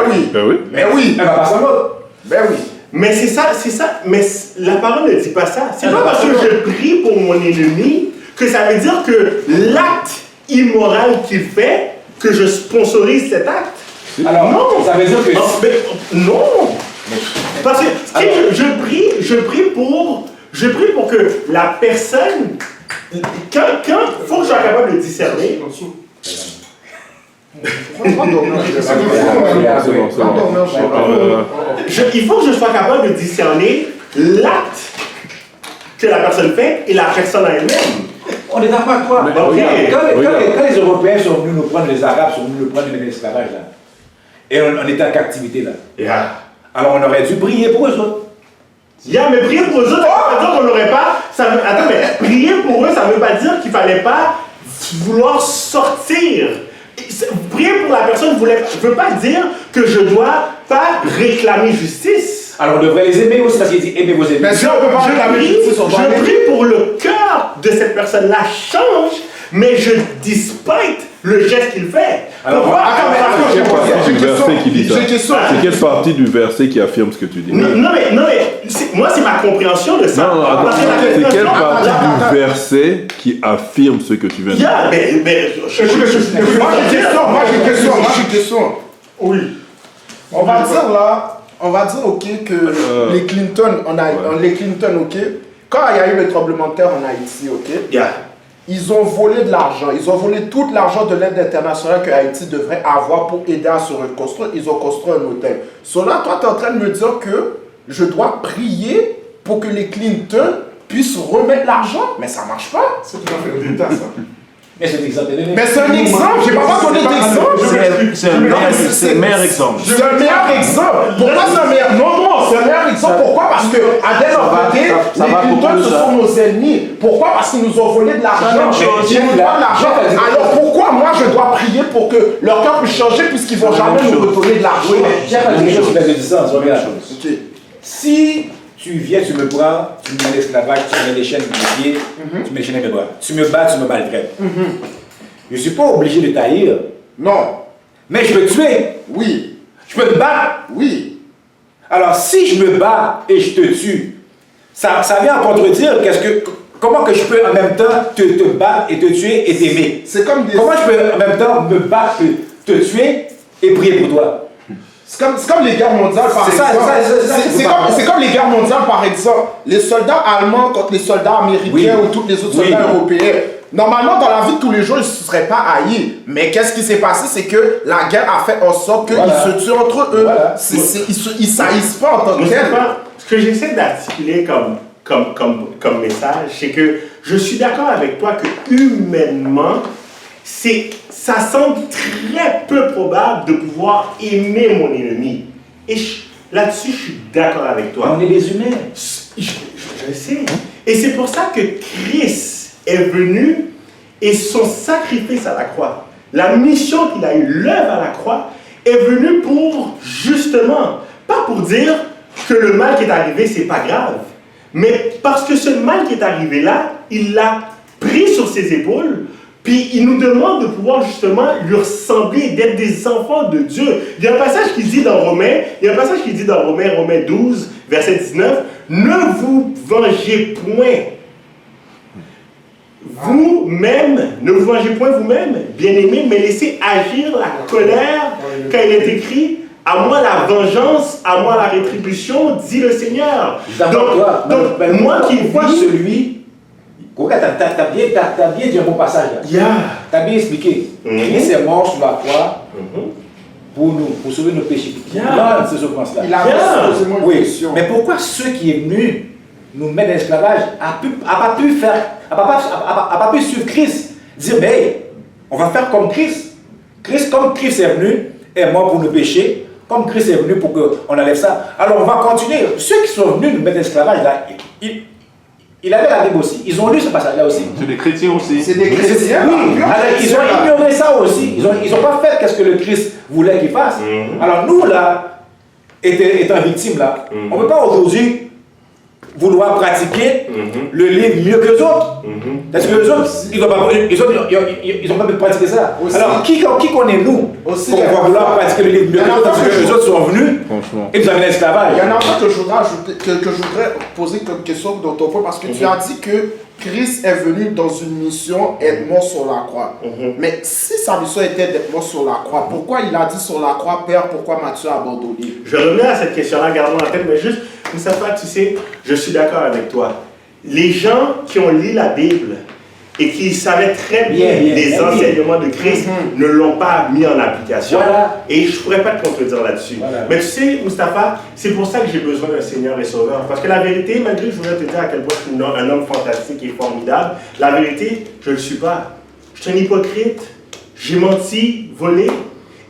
Mais pas sans l'autre. Mais c'est ça, mais la parole ne dit pas ça. C'est pas parce que je prie pour mon ennemi que ça veut dire que l'acte immoral qu'il fait, que je sponsorise cet acte. Alors, non, ça veut dire que... Non. Parce que je prie pour que la personne... Quand il faut que je sois capable de discerner... Il faut que je sois capable de discerner l'acte que la personne fait et la personne en elle-même. On est d'accord avec toi. Quand les Européens sont venus nous prendre, les Arabes sont venus nous prendre de l'esclavage là, et on était en captivité là. Alors on aurait dû prier pour eux autres. Mais prier pour eux autres, ça veut dire qu'on n'aurait pas... Attends, mais prier pour eux, ça ne veut pas dire qu'il ne fallait pas vouloir sortir. Prier pour la personne ne veut pas dire que je ne dois pas réclamer justice. Alors on devrait les aimer aussi parce qu'il dit aimez vos ennemis. Mais si on peut pas réclamer justice, on doit je prie pour le cœur de cette personne-là change, mais je dispute le geste qu'il fait. Alors, j'ai une verset qui dit ça. C'est quelle partie du verset qui affirme ce que tu dis? Non mais moi c'est ma compréhension de ça. Non, attends, c'est quelle partie du verset qui affirme ce que tu viens de dire? Moi j'ai une question. Oui. On va dire ok que les Clinton, ok, quand il y a eu le tremblement de terre en Haïti, ok, ils ont volé de l'argent, ils ont volé tout l'argent de l'aide internationale que Haïti devrait avoir pour aider à se reconstruire, ils ont construit un hôtel. Là, toi tu es en train de me dire que je dois prier pour que les Clinton puissent remettre l'argent. Mais ça marche pas. C'est tout à fait résultat, ça. Mais c'est l'exemple. Mais c'est un exemple, j'ai pas donné d'exemple. C'est le meilleur exemple. C'est un meilleur exemple. Pourquoi c'est un meilleur? Non, c'est un meilleur exemple. Pourquoi? Parce que à des côté, les Clinton, ce sont nos ennemis. Pourquoi? Parce qu'ils nous ont volé de l'argent. Ils nous donnent l'argent. Alors pourquoi moi je dois prier pour que leur cœur puisse changer puisqu'ils vont jamais nous redonner de l'argent? J'ai pas quelque chose sur la distance, reviens la chose. Si tu viens, tu me prends, tu me mets l'esclavage, tu me mets les chaînes de pied, tu mets les chaînes avec mes bras. Tu me bats, tu me maltraites. Je ne suis pas obligé de tailler. Non. Mais je peux te tuer. Oui. Je peux te battre. Oui. Alors si je me bats et je te tue, ça vient à contredire comment que je peux en même temps te battre et te tuer et t'aimer. C'est comme des... Comment je peux en même temps me battre, te tuer et prier pour toi? C'est comme les guerres mondiales, par exemple. C'est comme les guerres mondiales, par exemple. Les soldats allemands contre les soldats américains ou tous les autres soldats européens. Normalement, dans la vie de tous les jours, ils ne se seraient pas haïs. Mais qu'est-ce qui s'est passé? C'est que la guerre a fait en sorte qu'ils se tuent entre eux. Voilà. Ils ne saillissent pas en tant que tel. Ce que j'essaie d'articuler comme message, c'est que je suis d'accord avec toi que humainement, ça semble très peu probable de pouvoir aimer mon ennemi. Et là-dessus, je suis d'accord avec toi. On est des humains. Je le sais. Et c'est pour ça que Christ est venu et son sacrifice à la croix, la mission qu'il a eu, l'œuvre à la croix, est venue pour justement, pas pour dire que le mal qui est arrivé, c'est pas grave, mais parce que ce mal qui est arrivé là, il l'a pris sur ses épaules. Puis il nous demande de pouvoir justement lui ressembler, d'être des enfants de Dieu. Il y a un passage qui dit dans Romains 12, verset 19, ne vous vengez point vous-même, ne vous vengez point vous-même, bien-aimés, mais laissez agir la colère, quand il est écrit, à moi la vengeance, à moi la rétribution, dit le Seigneur. Donc moi qui vois celui... T'as bien dit un bon passage là. T'as bien expliqué. Christ est mort sur la croix pour nous, pour sauver nos péchés. Dans ce sens-là. Il a posé une question. Mais pourquoi ceux qui est venu nous mettre dans l'esclavage n'a pas pu suivre Christ? Dire, mais hey, on va faire comme Christ. Comme Christ est venu, est mort pour nos péchés, comme Christ est venu pour qu'on enlève ça. Alors on va continuer. Ceux qui sont venus nous mettre dans l'esclavage là, il avait la Bible aussi. Ils ont lu ce passage-là aussi. C'est des chrétiens aussi. C'est des chrétiens. Oui. Alors, ils ont ignoré ça aussi. Ils ont pas fait ce que le Christ voulait qu'ils fassent. Alors nous, là, étant victimes, là, on ne peut pas aujourd'hui vouloir pratiquer le livre mieux que les autres. Parce que les autres, ils n'ont pas pu pratiquer ça. Aussi. Alors, qui connaît-nous pour vouloir pratiquer le livre mieux que les autres? Parce que les autres sont venus et nous avaient l'esclavage. Il y en a un que je voudrais poser comme question dans ton point, parce que tu as dit que Christ est venu dans une mission être mort sur la croix. Mais si sa mission était d'être mort sur la croix, pourquoi il a dit sur la croix, Père, pourquoi m'as-tu abandonné? Je reviens à cette question-là, gardons en tête, mais juste, Moustapha, tu sais, je suis d'accord avec toi. Les gens qui ont lu la Bible et qui savaient très bien les enseignements de Christ ne l'ont pas mis en application. Voilà. Et je ne pourrais pas te contredire là-dessus. Voilà. Mais tu sais, Moustapha, c'est pour ça que j'ai besoin d'un Seigneur et Sauveur. Parce que la vérité, malgré que je voudrais te dire à quel point je suis un homme fantastique et formidable, la vérité, je ne le suis pas. Je suis un hypocrite. J'ai menti, volé.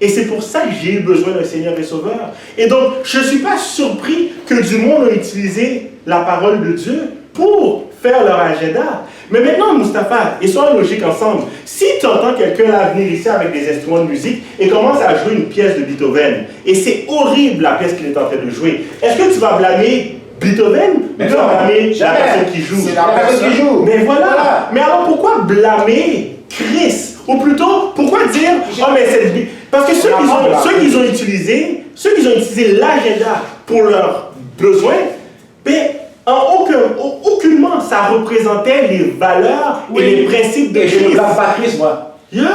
Et c'est pour ça que j'ai eu besoin d'un Seigneur et Sauveur. Et donc, je ne suis pas surpris que du monde a utilisé la parole de Dieu pour faire leur agenda. Mais maintenant, Moustapha, et soyons logiques ensemble, si tu entends quelqu'un là venir ici avec des instruments de musique et commence à jouer une pièce de Beethoven, et c'est horrible la pièce qu'il est en train de jouer, est-ce que tu vas blâmer Beethoven ou tu vas blâmer la personne qui joue? C'est la personne qui joue. Mais voilà. Mais alors pourquoi blâmer Christ? Ou plutôt, pourquoi dire, oh mais c'est... Parce que ceux qui ont utilisé l'agenda pour leurs besoins, ben, aucunement ça représentait les valeurs et les principes de Christ. Je ne blâme pas Christ, moi. Yeah.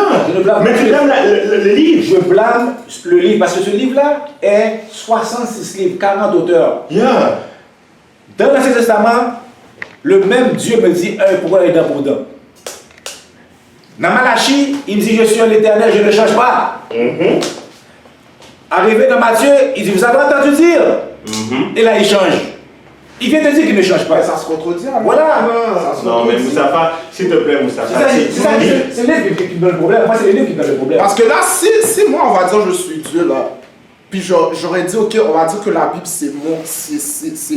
Mais tu blâmes le livre. Je blâme le livre, parce que ce livre-là est 66 livres, 40 auteurs. Yeah. Dans l'Ancien Testament, le même Dieu me dit un pour un et d'un pour deux. Dans Malachie, il me dit, je suis l'Éternel, je ne change pas. Arrivé dans Matthieu, il dit, vous avez entendu dire, Et là, il change. Il vient de dire qu'il ne change pas. Ça se contredit. Hein. Voilà. Non, mais Moustapha, s'il te plaît, Moustapha. C'est le livre qui me donne le problème. Moi, c'est le livre qui me donne le problème. Parce que là, si moi, on va dire je suis Dieu, là, puis j'aurais dit, ok, on va dire que la Bible, c'est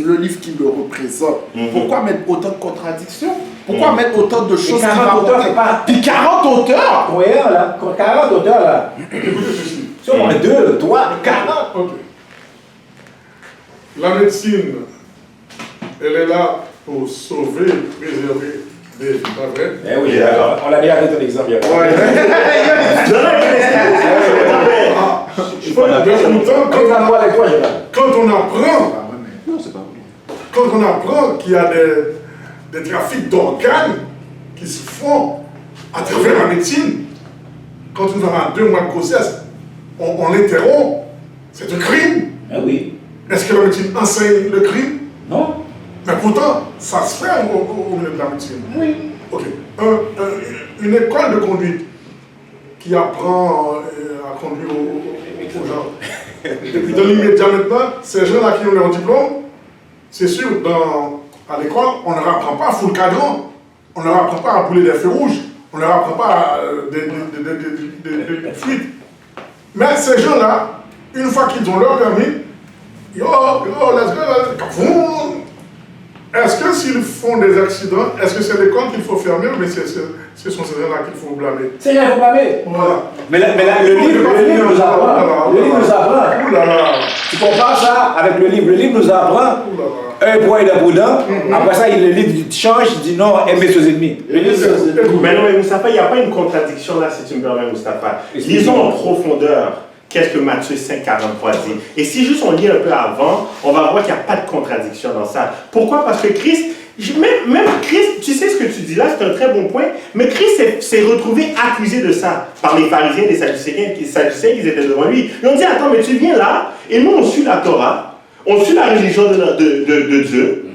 le livre qui me représente. Pourquoi mettre autant de contradictions? Pourquoi mettre autant de choses qui vont Puis 40 auteurs? Oui, là. 40 auteurs, là. Si on en a 2, 3, 40. Ok. La médecine, elle est là pour sauver, préserver des vies, pas vrai? Eh oui, on l'a déjà donné ton exemple. Quand on apprend qu'il y a des trafics d'organes qui se font à travers la médecine, quand nous avons 2 mois de grossesse, on l'interrompt, c'est un crime. Ah oui. Est-ce que la médecine enseigne le crime? Non. Mais pourtant, ça se fait au milieu de la médecine. Oui. Ok. Une école de conduite qui apprend à conduire aux gens. Et puis dans l'immédiat maintenant, ces gens-là qui ont leur diplôme, c'est sûr, à l'école, on ne leur apprend pas à foutre le cadran, on ne leur apprend pas à brûler des feux rouges, on ne leur apprend pas des fuites. Mais ces gens-là, une fois qu'ils ont leur permis, let's go, est-ce que s'ils font des accidents, est-ce que c'est l'école qu'il faut fermer ou ce sont ces gens-là qu'il faut blâmer? C'est rien à blâmer. Voilà. Mais le livre nous apprend. Le livre nous apprend. Tu compares ça avec le livre. Le livre nous apprend un point d'un boudin. Après ça, le livre change, il dit non, aimez ses ennemis. Mais non, mais Moustapha, il n'y a pas une contradiction là, si tu me permets, Moustapha. Lisons en profondeur. Qu'est-ce que Matthieu 5, 43 dit? Et si juste on lit un peu avant, on va voir qu'il n'y a pas de contradiction dans ça. Pourquoi? Parce que Christ, même Christ, tu sais ce que tu dis là, c'est un très bon point, mais Christ s'est retrouvé accusé de ça par les pharisiens, les sadducéens qui étaient devant lui. Ils ont dit, attends, mais tu viens là, et nous on suit la Torah, on suit la religion de Dieu,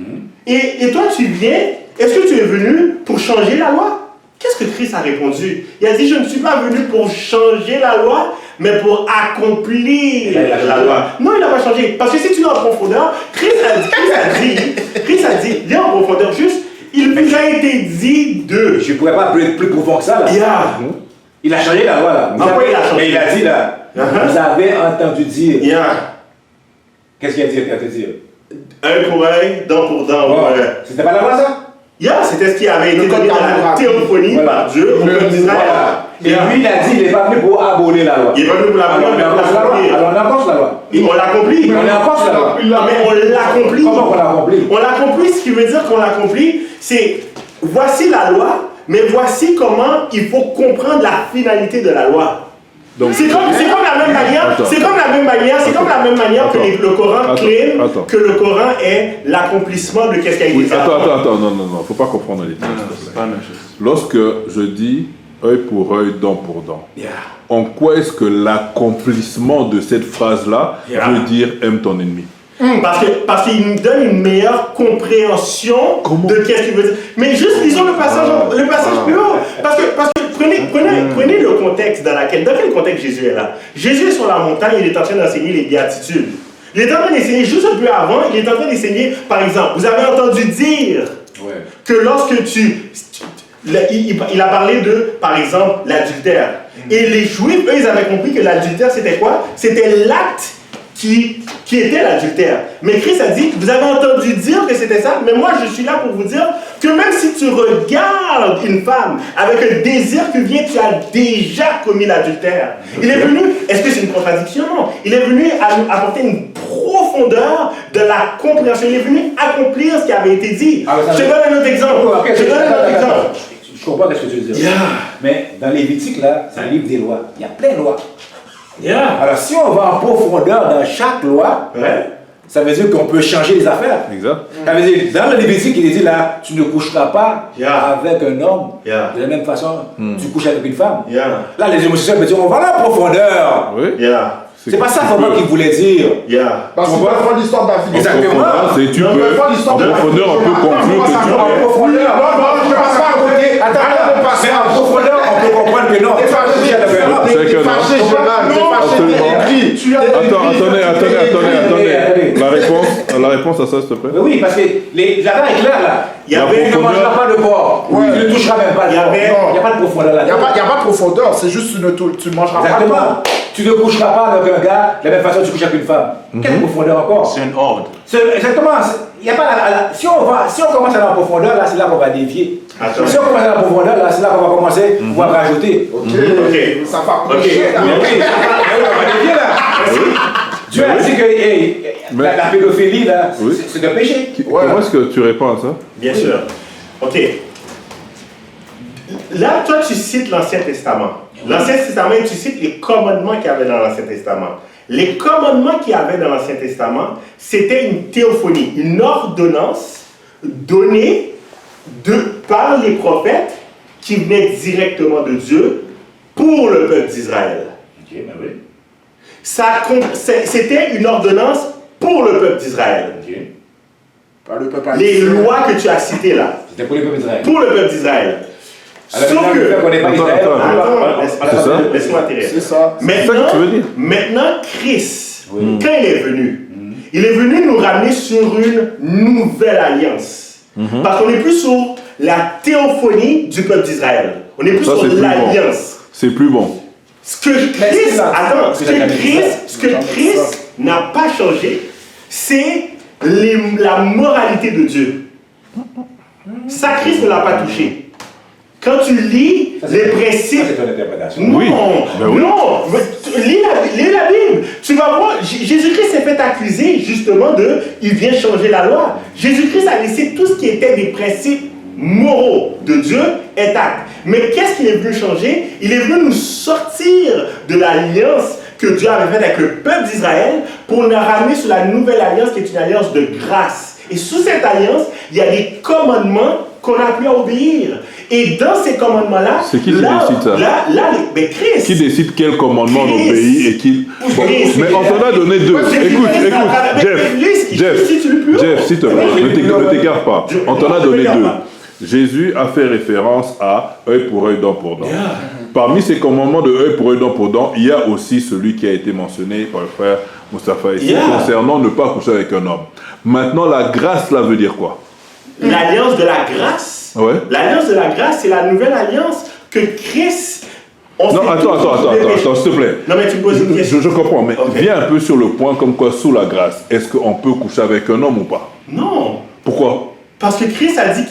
et toi tu viens, est-ce que tu es venu pour changer la loi? Qu'est-ce que Christ a répondu? Il a dit, je ne suis pas venu pour changer la loi, mais pour accomplir la loi. Non, il n'a pas changé. Parce que si tu es en profondeur, Christ a dit, viens en profondeur, juste, il vous a été dit de... Je ne pourrais pas être plus profond que ça, là. Yeah. Il a changé la loi, là. Mais il a dit, là, vous avez entendu dire. Yeah. Qu'est-ce qu'il a dit, œil pour œil, dent pour dent. Oh, c'était pas la loi, ça? C'était ce qui avait été donné dans la théophanie par Dieu au peuple d'Israël. Et lui, il a dit, il n'est pas venu pour abolir la loi. Il n'est pas venu pour l'abolir, mais pour l'accomplir. Alors on accomplit la loi. On l'accomplit. On accomplit la loi. Mais on l'accomplit. Comment on l'accomplit? On l'accomplit, ce qui veut dire qu'on l'accomplit, c'est voici la loi, mais voici comment il faut comprendre la finalité de la loi. C'est comme la même manière, c'est comme la même manière que le Coran clame que le Coran est l'accomplissement de qu'est-ce qui a été dit. Attends, non, faut pas comprendre les termes. C'est pas la même chose. Lorsque je dis œil pour œil, dent pour dent, en quoi est-ce que l'accomplissement de cette phrase-là veut dire aime ton ennemi? Parce qu'il nous donne une meilleure compréhension de qu'est-ce qu'il veut dire. Mais juste lisons le passage plus haut. Parce que prenez le contexte dans quel contexte Jésus est là. Jésus est sur la montagne, il est en train d'enseigner les béatitudes. Il est en train d'enseigner, juste un peu avant, il est en train d'enseigner, par exemple, vous avez entendu dire que lorsque il a parlé de, par exemple, l'adultère. Et les Juifs, eux, ils avaient compris que l'adultère, c'était quoi? C'était l'acte qui était l'adultère. Mais Christ a dit, vous avez entendu dire que c'était ça, mais moi je suis là pour vous dire que même si tu regardes une femme avec un désir que vient, tu as déjà commis l'adultère. Il est venu, est-ce que c'est une contradiction? Non. Il est venu apporter une profondeur de la compréhension. Il est venu accomplir ce qui avait été dit. Je te donne un autre exemple. Je comprends ce que tu veux dire. Mais dans Lévitique, là, c'est un livre des lois. Il y a plein de lois. Alors si on va en profondeur dans chaque loi, ça veut dire qu'on peut changer les affaires. Exact. Ça veut dire, dans le Lévitique, il est dit là, tu ne coucheras pas avec un homme de la même façon tu couches avec une femme. Là, les homosexuels me disent, on va là en profondeur. C'est pas ça vraiment qu'il voulait dire. Parce qu'on va prendre l'histoire de la vie. Exactement. C'est tu peux, en profondeur, on peut conclure que tu peux. En profondeur, je ne passe pas à côté. Attends, mais en profondeur, on peut comprendre que non. Attendez. La réponse, ça, s'il te plaît? Oui, parce que l'affaire est claire là. Il y avait- Tu ne mangeras pas de porc. Ouais. Tu ne toucheras même pas de porc. Il n'y a pas de profondeur là. Il n'y a pas de profondeur, c'est juste tu ne mangeras pas. Exactement. Tu ne coucheras pas avec un gars de la même façon que tu couches avec une femme. Quelle profondeur encore? C'est une ordre. Exactement. Il y a pas si on commence à aller en profondeur, là, c'est là qu'on va dévier. Attends. Si on commence à aller en profondeur, là, c'est là qu'on va commencer on va rajouter. Ok, Ok. ça va Ok. approcher. Mais oui, on va dévier là. Dieu a dit que la pédophilie, là, Oui. c'est un péché. Comment est-ce que tu réponds à ça? Bien sûr. Ok. Là, toi, tu cites l'Ancien Testament. L'Ancien Testament, tu cites les commandements qu'il y avait dans l'Ancien Testament. Les commandements qu'il y avait dans l'Ancien Testament, c'était une théophonie, une ordonnance donnée par les prophètes qui venaient directement de Dieu pour le peuple d'Israël. Ok, ben oui. C'était une ordonnance pour le peuple d'Israël. Ok. Par le peuple Les haïtien. lois que tu as citées là, C'était pour les peuples d'Israël. pour le peuple d'Israël. Alors, Sauf maintenant, le fait qu'on n'est pas Attends, Israël, attends, Attends, C'est ça? laisse-moi atterrir. C'est ça. C'est ça que tu veux dire? Maintenant, Christ, quand il est venu, il est venu nous ramener sur une nouvelle alliance. Parce qu'on n'est plus sur la théophonie du peuple d'Israël. On est plus Ça, sur c'est plus bon. l'alliance. C'est plus bon. Ce que Christ, attends, ce que c'est Christ n'a pas changé, c'est la moralité de Dieu. Ça, Christ ne l'a pas touché. Quand tu lis Ça, les c'est principes, ton interprétation. non, Oui. Ben oui. non, lis la Bible. Tu vas voir, Jésus-Christ s'est fait accuser justement il vient changer la loi. Jésus-Christ a laissé tout ce qui était des principes moraux de Dieu intact. Mais qu'est-ce qu'il est venu changer? Il est venu nous sortir de l'alliance que Dieu avait faite avec le peuple d'Israël pour nous ramener sur la nouvelle alliance qui est une alliance de grâce. Et sous cette alliance, il y a des commandements qu'on a pu obéir. Et dans ces commandements-là, C'est qui décide ça? Mais Christ. Qui décide quel commandement on Christ. obéit et qui... Bon, Christ. mais on t'en a donné deux. Écoute, Jeff, s'il te plaît, ne t'égare pas. On t'en a donné deux. Jésus a fait référence à œil pour œil, dent pour dent. Parmi ces commandements de œil pour œil, dent pour dent, il y a aussi celui qui a été mentionné par le frère Moustapha ici, concernant ne pas coucher avec un homme. Maintenant, la grâce, là, veut dire quoi? L'alliance de la grâce. Ouais. L'alliance de la grâce, c'est la nouvelle alliance que Christ. Non, attends, s'il te plaît. Non, mais tu me poses une question. Je comprends, mais Ok. viens un peu sur le point comme quoi, sous la grâce, est-ce qu'on peut coucher avec un homme ou pas? Non. Pourquoi? Parce que Christ a dit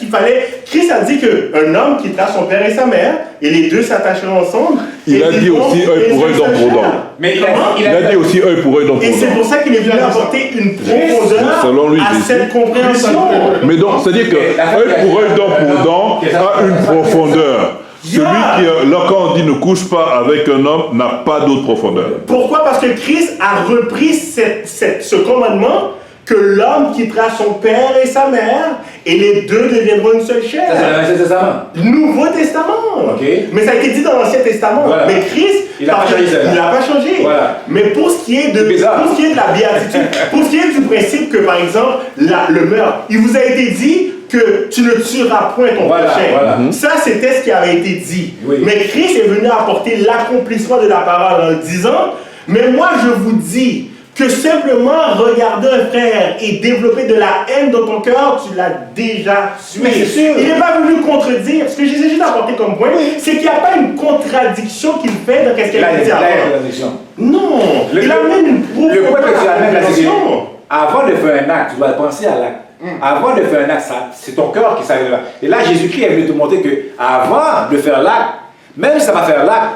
Christ a dit qu'un homme quittera son père et sa mère, et les deux s'attacheront ensemble. Il et a dit vivront aussi œil pour œil, une dent seule pour dent. chair. Mais Comment? Il a dit aussi œil pour œil, dent Et pour c'est dent. pour ça qu'il est venu apporter une profondeur Selon lui, à Jésus. cette compréhension. Mais donc, c'est-à-dire que œil pour œil, dent pour dent a une profondeur. Celui qui, là, quand on dit ne couche pas avec un homme, n'a pas d'autre profondeur. Pourquoi? Parce que Christ a repris ce commandement que l'homme quittera son père et sa mère et les deux deviendront une seule Ça, c'est chair. l'Ancien Testament. Nouveau Testament. Ok. Mais ça a été dit dans l'Ancien Testament. Voilà. Mais Christ, Il n'a pas changé ça. il n'a pas changé. Voilà. Mais pour ce qui est de, Bizarre. pour ce qui est de la béatitude, pour ce qui est du principe que par exemple le meurtre, il vous a été dit que tu ne tueras point ton Voilà, prochain. voilà. Ça, c'était ce qui avait été dit. Oui. Mais Christ est venu apporter l'accomplissement de la parole en disant, mais moi je vous dis que simplement regarder un frère et développer de la haine dans ton cœur, tu l'as déjà tué. Mais c'est sûr. Il n'est pas venu contredire. Ce que j'essaie juste d'apporter comme point, c'est qu'il n'y a pas une contradiction qu'il fait dans ce qu'il a dit avant. Non, il amène une Le point que tu amènes là, c'est que compréhension. avant de faire un acte, tu dois penser à l'acte. Avant de faire un acte, c'est ton cœur qui s'arrive là. Et là, Jésus-Christ est venu te montrer que avant de faire l'acte, même si ça va faire l'acte,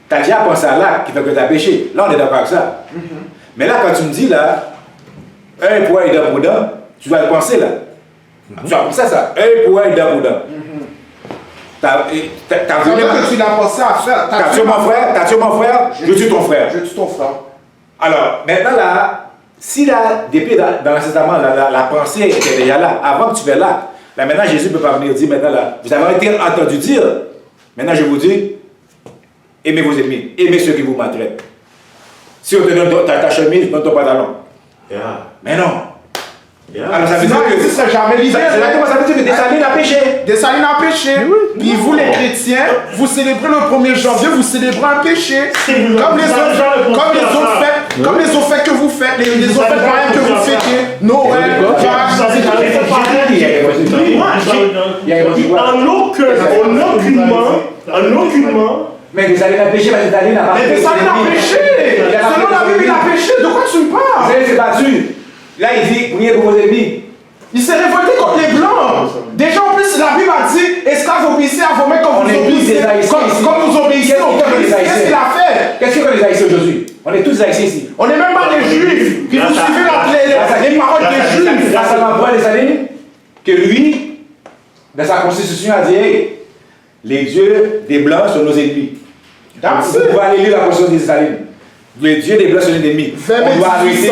tu as déjà pensé à l'acte qui fait que tu as péché. Là, on est d'accord avec ça. Mais là, quand tu me dis là, un pour un, dent pour dent, tu dois le penser là. Tu vas penser à ça. Un pour un, dent pour dent. T'as vu Ça veut dire que tu l'as pensé à faire. T'as tué mon frère, je tue ton frère. Je tue ton frère. Alors, maintenant là, si là, depuis dans l'Ancien Testament, la pensée était déjà là, avant que tu fais l'acte, là maintenant Jésus ne peut pas venir dire maintenant là, vous avez été entendu dire, maintenant je vous dis, aimez vos ennemis, aimez ceux qui vous maltraitent. Si on te donne ta chemise, donne ton pantalon. Yeah. Mais non. Yeah. Alors ça veut Sinon, dire il que. ne serait jamais libéré. Ça veut dire que Dessalines a péché. Dessalines a péché. Puis vous, les chrétiens, vous célébrez le 1er janvier, vous célébrez un péché. C'est Comme les autres fêtes. Comme les offres que vous faites, les offres pareilles que vous faites, Noël, en aucunement. Mais des années à péché, mais des années à mais des années à péché. Selon la Bible, il a péché. De quoi tu me parles? Vous s'est battu. Là, il dit, priez pour vos ennemis. Il s'est révolté contre les Blancs. Déjà, en plus, la Bible a dit, esclaves obéissez à vos maîtres comme vous obéissez. Comme vous obéissez aux Christ. Qu'est-ce qu'il a fait? Qu'est-ce que les Haïtiens aujourd'hui? On est tous des Haïtiens ici. On n'est même pas des Juifs. Qui vous suivez les paroles des Juifs. Là, ça m'envoie les années que lui, dans sa constitution, a dit, hey, les dieux des Blancs sont nos ennemis. Vous pouvez aller lire la constitution des Salines. Les dieux des Blancs sont nos ennemis. On doit arrêter,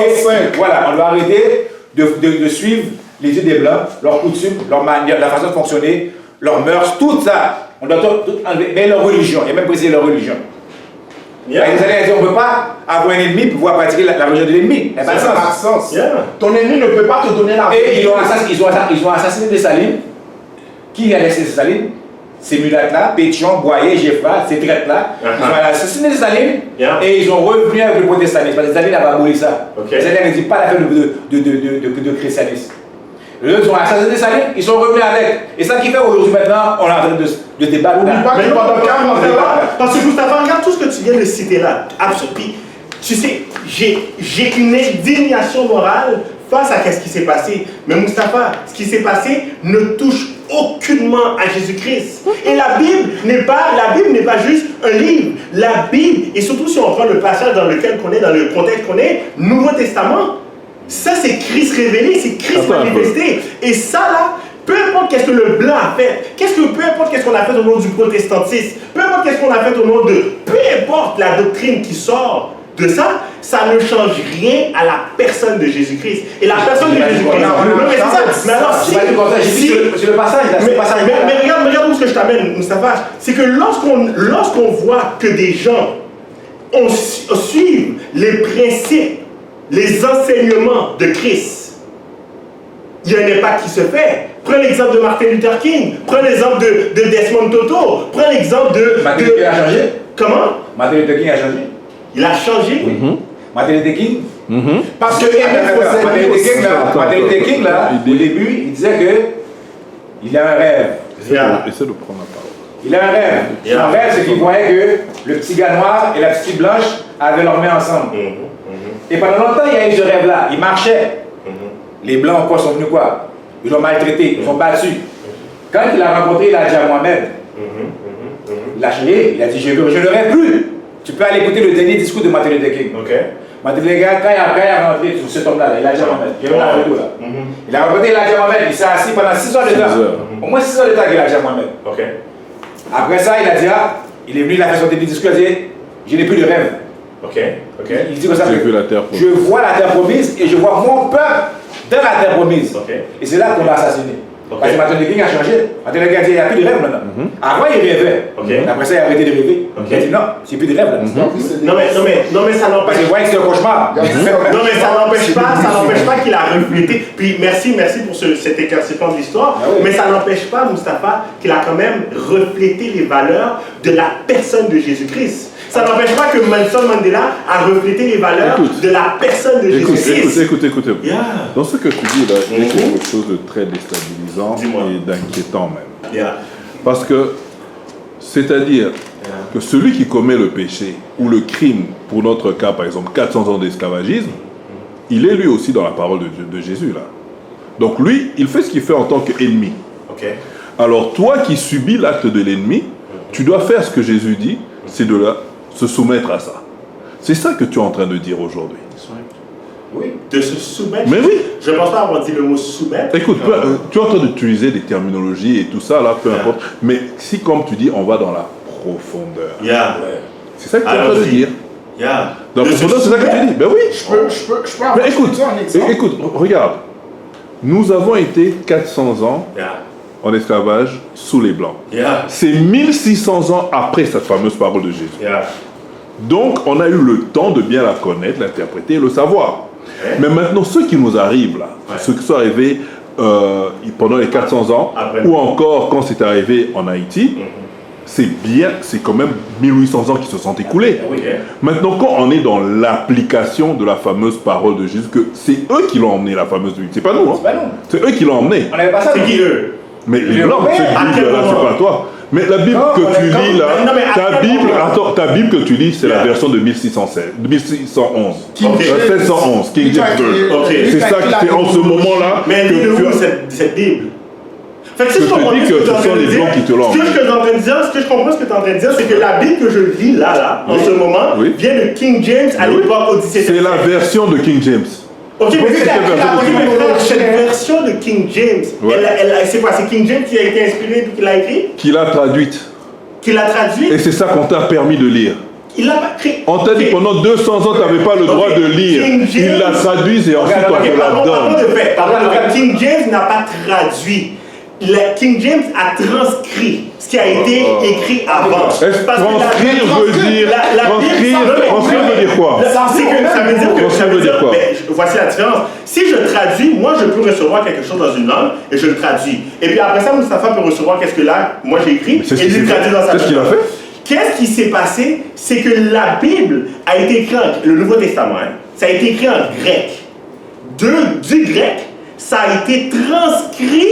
voilà, on doit arrêter de suivre les dieux des Blancs, leurs coutumes, leur manière, la façon de fonctionner, leurs mœurs, tout ça. On doit tout enlever. Mais leur religion, il y a même précisé leur religion. Yeah. On ne peut pas avoir un ennemi pour pouvoir pratiquer la religion de l'ennemi. Ça n'a pas de sens. Yeah. Ton ennemi ne peut pas te donner la vie. Et ils ont assassiné des Salines. Qui a laissé des Salines? Ces mulattes-là, Pétion, Boyer, Geffra, ces traites-là, ils ont assassiné les Salines et ils ont revenu avec le protestantisme. Parce que les Salines n'avaient pas aboli ça. Les Salines ne disent pas la fin de christianisme. Eux, ils ont assassiné les Salines, ils sont revenus avec. Et ça qui fait aujourd'hui maintenant, on est en train de débattre. Parce que Moustapha, regarde tout ce que tu viens de citer là. Absolument. Tu sais, j'ai une indignation morale face à ce qui s'est passé. Mais Moustapha, ce qui s'est passé ne touche aucunement à Jésus-Christ. Et la Bible n'est pas juste un livre. La Bible, et surtout si on prend le passage dans lequel on est, dans le contexte qu'on est, Nouveau Testament, ça c'est Christ révélé, c'est Christ manifesté. Et ça là, peu importe qu'est-ce que le blanc a fait, peu importe qu'est-ce qu'on a fait au nom du protestantisme, peu importe qu'est-ce qu'on a fait au nom de, peu importe la doctrine qui sort de ça, ça ne change rien à la personne de Jésus-Christ. Et la personne de Jésus-Christ. Mais c'est ça. Mais alors, c'est le passage là. Mais regarde où ce que je t'amène, Moustapha. C'est que lorsqu'on voit que des gens suivent les principes, les enseignements de Christ, il y a un impact qui se fait. Prends l'exemple de Martin Luther King. Prends l'exemple de Desmond Tutu. Prends l'exemple de... Martin Luther King a changé. Comment? Martin Luther King a changé. Il a changé. Martin Luther King. Parce que Martin Luther King, là, au début, il disait que il a un rêve. Essaie de prendre la parole. Il a un rêve. Son rêve, c'est qu'il voyait que le petit gars noir et la petite blanche avaient leurs mains ensemble. Et pendant longtemps, il y a eu ce rêve-là. Il marchait. Les blancs quoi, sont venus quoi? Ils l'ont maltraité, ils l'ont battu. Quand il a rencontré, il a dit à Mohamed, il l'a changé, il a dit je ne rêve plus. Tu peux aller écouter le dernier discours de Martin Luther King. Martin Luther King, quand il a rentré sur cet homme-là, il a dit à Mohamed, il a rencontré, il a dit à Mohamed, il s'est assis pendant 6 heures de temps. Au moins 6 heures de temps qu'il a dit à Mohamed. Après ça, il a dit, il est venu, il a fait son dernier discours, il a dit, je n'ai plus de rêve. Il dit comme ça, je vois la terre promise et je vois mon peuple dans la terre promise. Et c'est là qu'on l'a assassiné. Parce que Martin Luther King a changé. Martin Luther King a dit, il n'y a plus de rêve maintenant. Avant, il rêvait. Après ça, il a arrêté de rêver. Il a dit, non, c'est plus de rêve là. Non, mais ça n'empêche pas. Il voyait que c'est un cauchemar. Non, mais ça n'empêche pas qu'il a reflété. Puis merci pour cet éclaircissement de l'histoire. Mais ça n'empêche pas, Moustapha, qu'il a quand même reflété les valeurs de la personne de Jésus-Christ. Ça n'empêche pas que Nelson Mandela a reflété les valeurs de la personne de Jésus-Christ. Écoute. Dans ce que tu dis là, il y a quelque chose de très déstabilisant et d'inquiétant même. Parce que, c'est-à-dire que celui qui commet le péché ou le crime, pour notre cas par exemple 400 ans d'esclavagisme, il est lui aussi dans la parole de Jésus là. Donc lui, il fait ce qu'il fait en tant qu'ennemi. Alors toi qui subis l'acte de l'ennemi, tu dois faire ce que Jésus dit, c'est de se soumettre à ça. C'est ça que tu es en train de dire aujourd'hui. Oui, de se soumettre. Mais oui. Je ne pense pas avoir dit le mot soumettre. Écoute, tu es en train d'utiliser des terminologies et tout ça, là, peu importe. Mais si, comme tu dis, on va dans la profondeur. C'est ça que tu es en train de dire. Dans la profondeur, c'est ça que tu dis. Ben oui. Je peux mais écoute, regarde. Nous avons été 400 ans en esclavage sous les Blancs. C'est 1600 ans après cette fameuse parole de Jésus. Donc, on a eu le temps de bien la connaître, l'interpréter et le savoir. Mais maintenant, ceux qui nous arrivent là, ceux qui sont arrivés pendant les 400 ans, ou encore quand c'est arrivé en Haïti, c'est bien, c'est quand même 1800 ans qui se sont écoulés. Oui. Maintenant, quand on est dans l'application de la fameuse parole de Jésus, que c'est eux qui l'ont emmené, la fameuse Bible, c'est pas nous, hein. C'est pas nous. C'est eux qui l'ont emmené. On n'avait pas ça. C'est qui eux? Mais les blancs, Européens. cette Bible-là, c'est pas toi. Mais la Bible Non, que tu lis là, non, mais ta Bible que tu lis, c'est la version de 1611. King James. 1611, King James Version. Ok. C'est ça qui fait en ce moment-là Mais que elle est tu où as... cette Bible? Fait que si Je je te comprends dis bien que ce que tu es en ce sont train de les dire, Blancs qui te l'ont ce que je comprends ce que tu es en train de dire, c'est que la Bible que je lis là, en ce moment, Oui. vient de King James à Oui. l'époque au 17e C'est la version de King James. Ok, mais c'est la version de cette version de King James, Ouais. c'est quoi? C'est King James qui a été inspiré et qui l'a écrit? Qui l'a traduite. Qui l'a traduit? Et c'est ça qu'on t'a permis de lire. Il l'a pas écrit. On t'a dit pendant 200 ans, tu n'avais pas le droit de lire. King James. Il la traduit et ensuite on te la Parlons donne. de fait. Parlons de fait. King James n'a pas traduit. King James a transcrit ce qui a été écrit avant. Est-ce Parce que transcrire veut dire... Transcrire veut dire quoi? Ça veut dire que... Transcrire veut dire quoi? Voici la différence. Si je traduis, moi je peux recevoir quelque chose dans une langue et je le traduis. Et puis après ça, Moustapha peut recevoir qu'est-ce que là, moi j'ai écrit C'est ce et qu'il lui traduit dans sa fait. C'est ce qu'il a fait. Qu'est-ce qui s'est passé? C'est que la Bible a été écrite le Nouveau Testament, hein, ça a été écrit en grec. Du grec, ça a été transcrit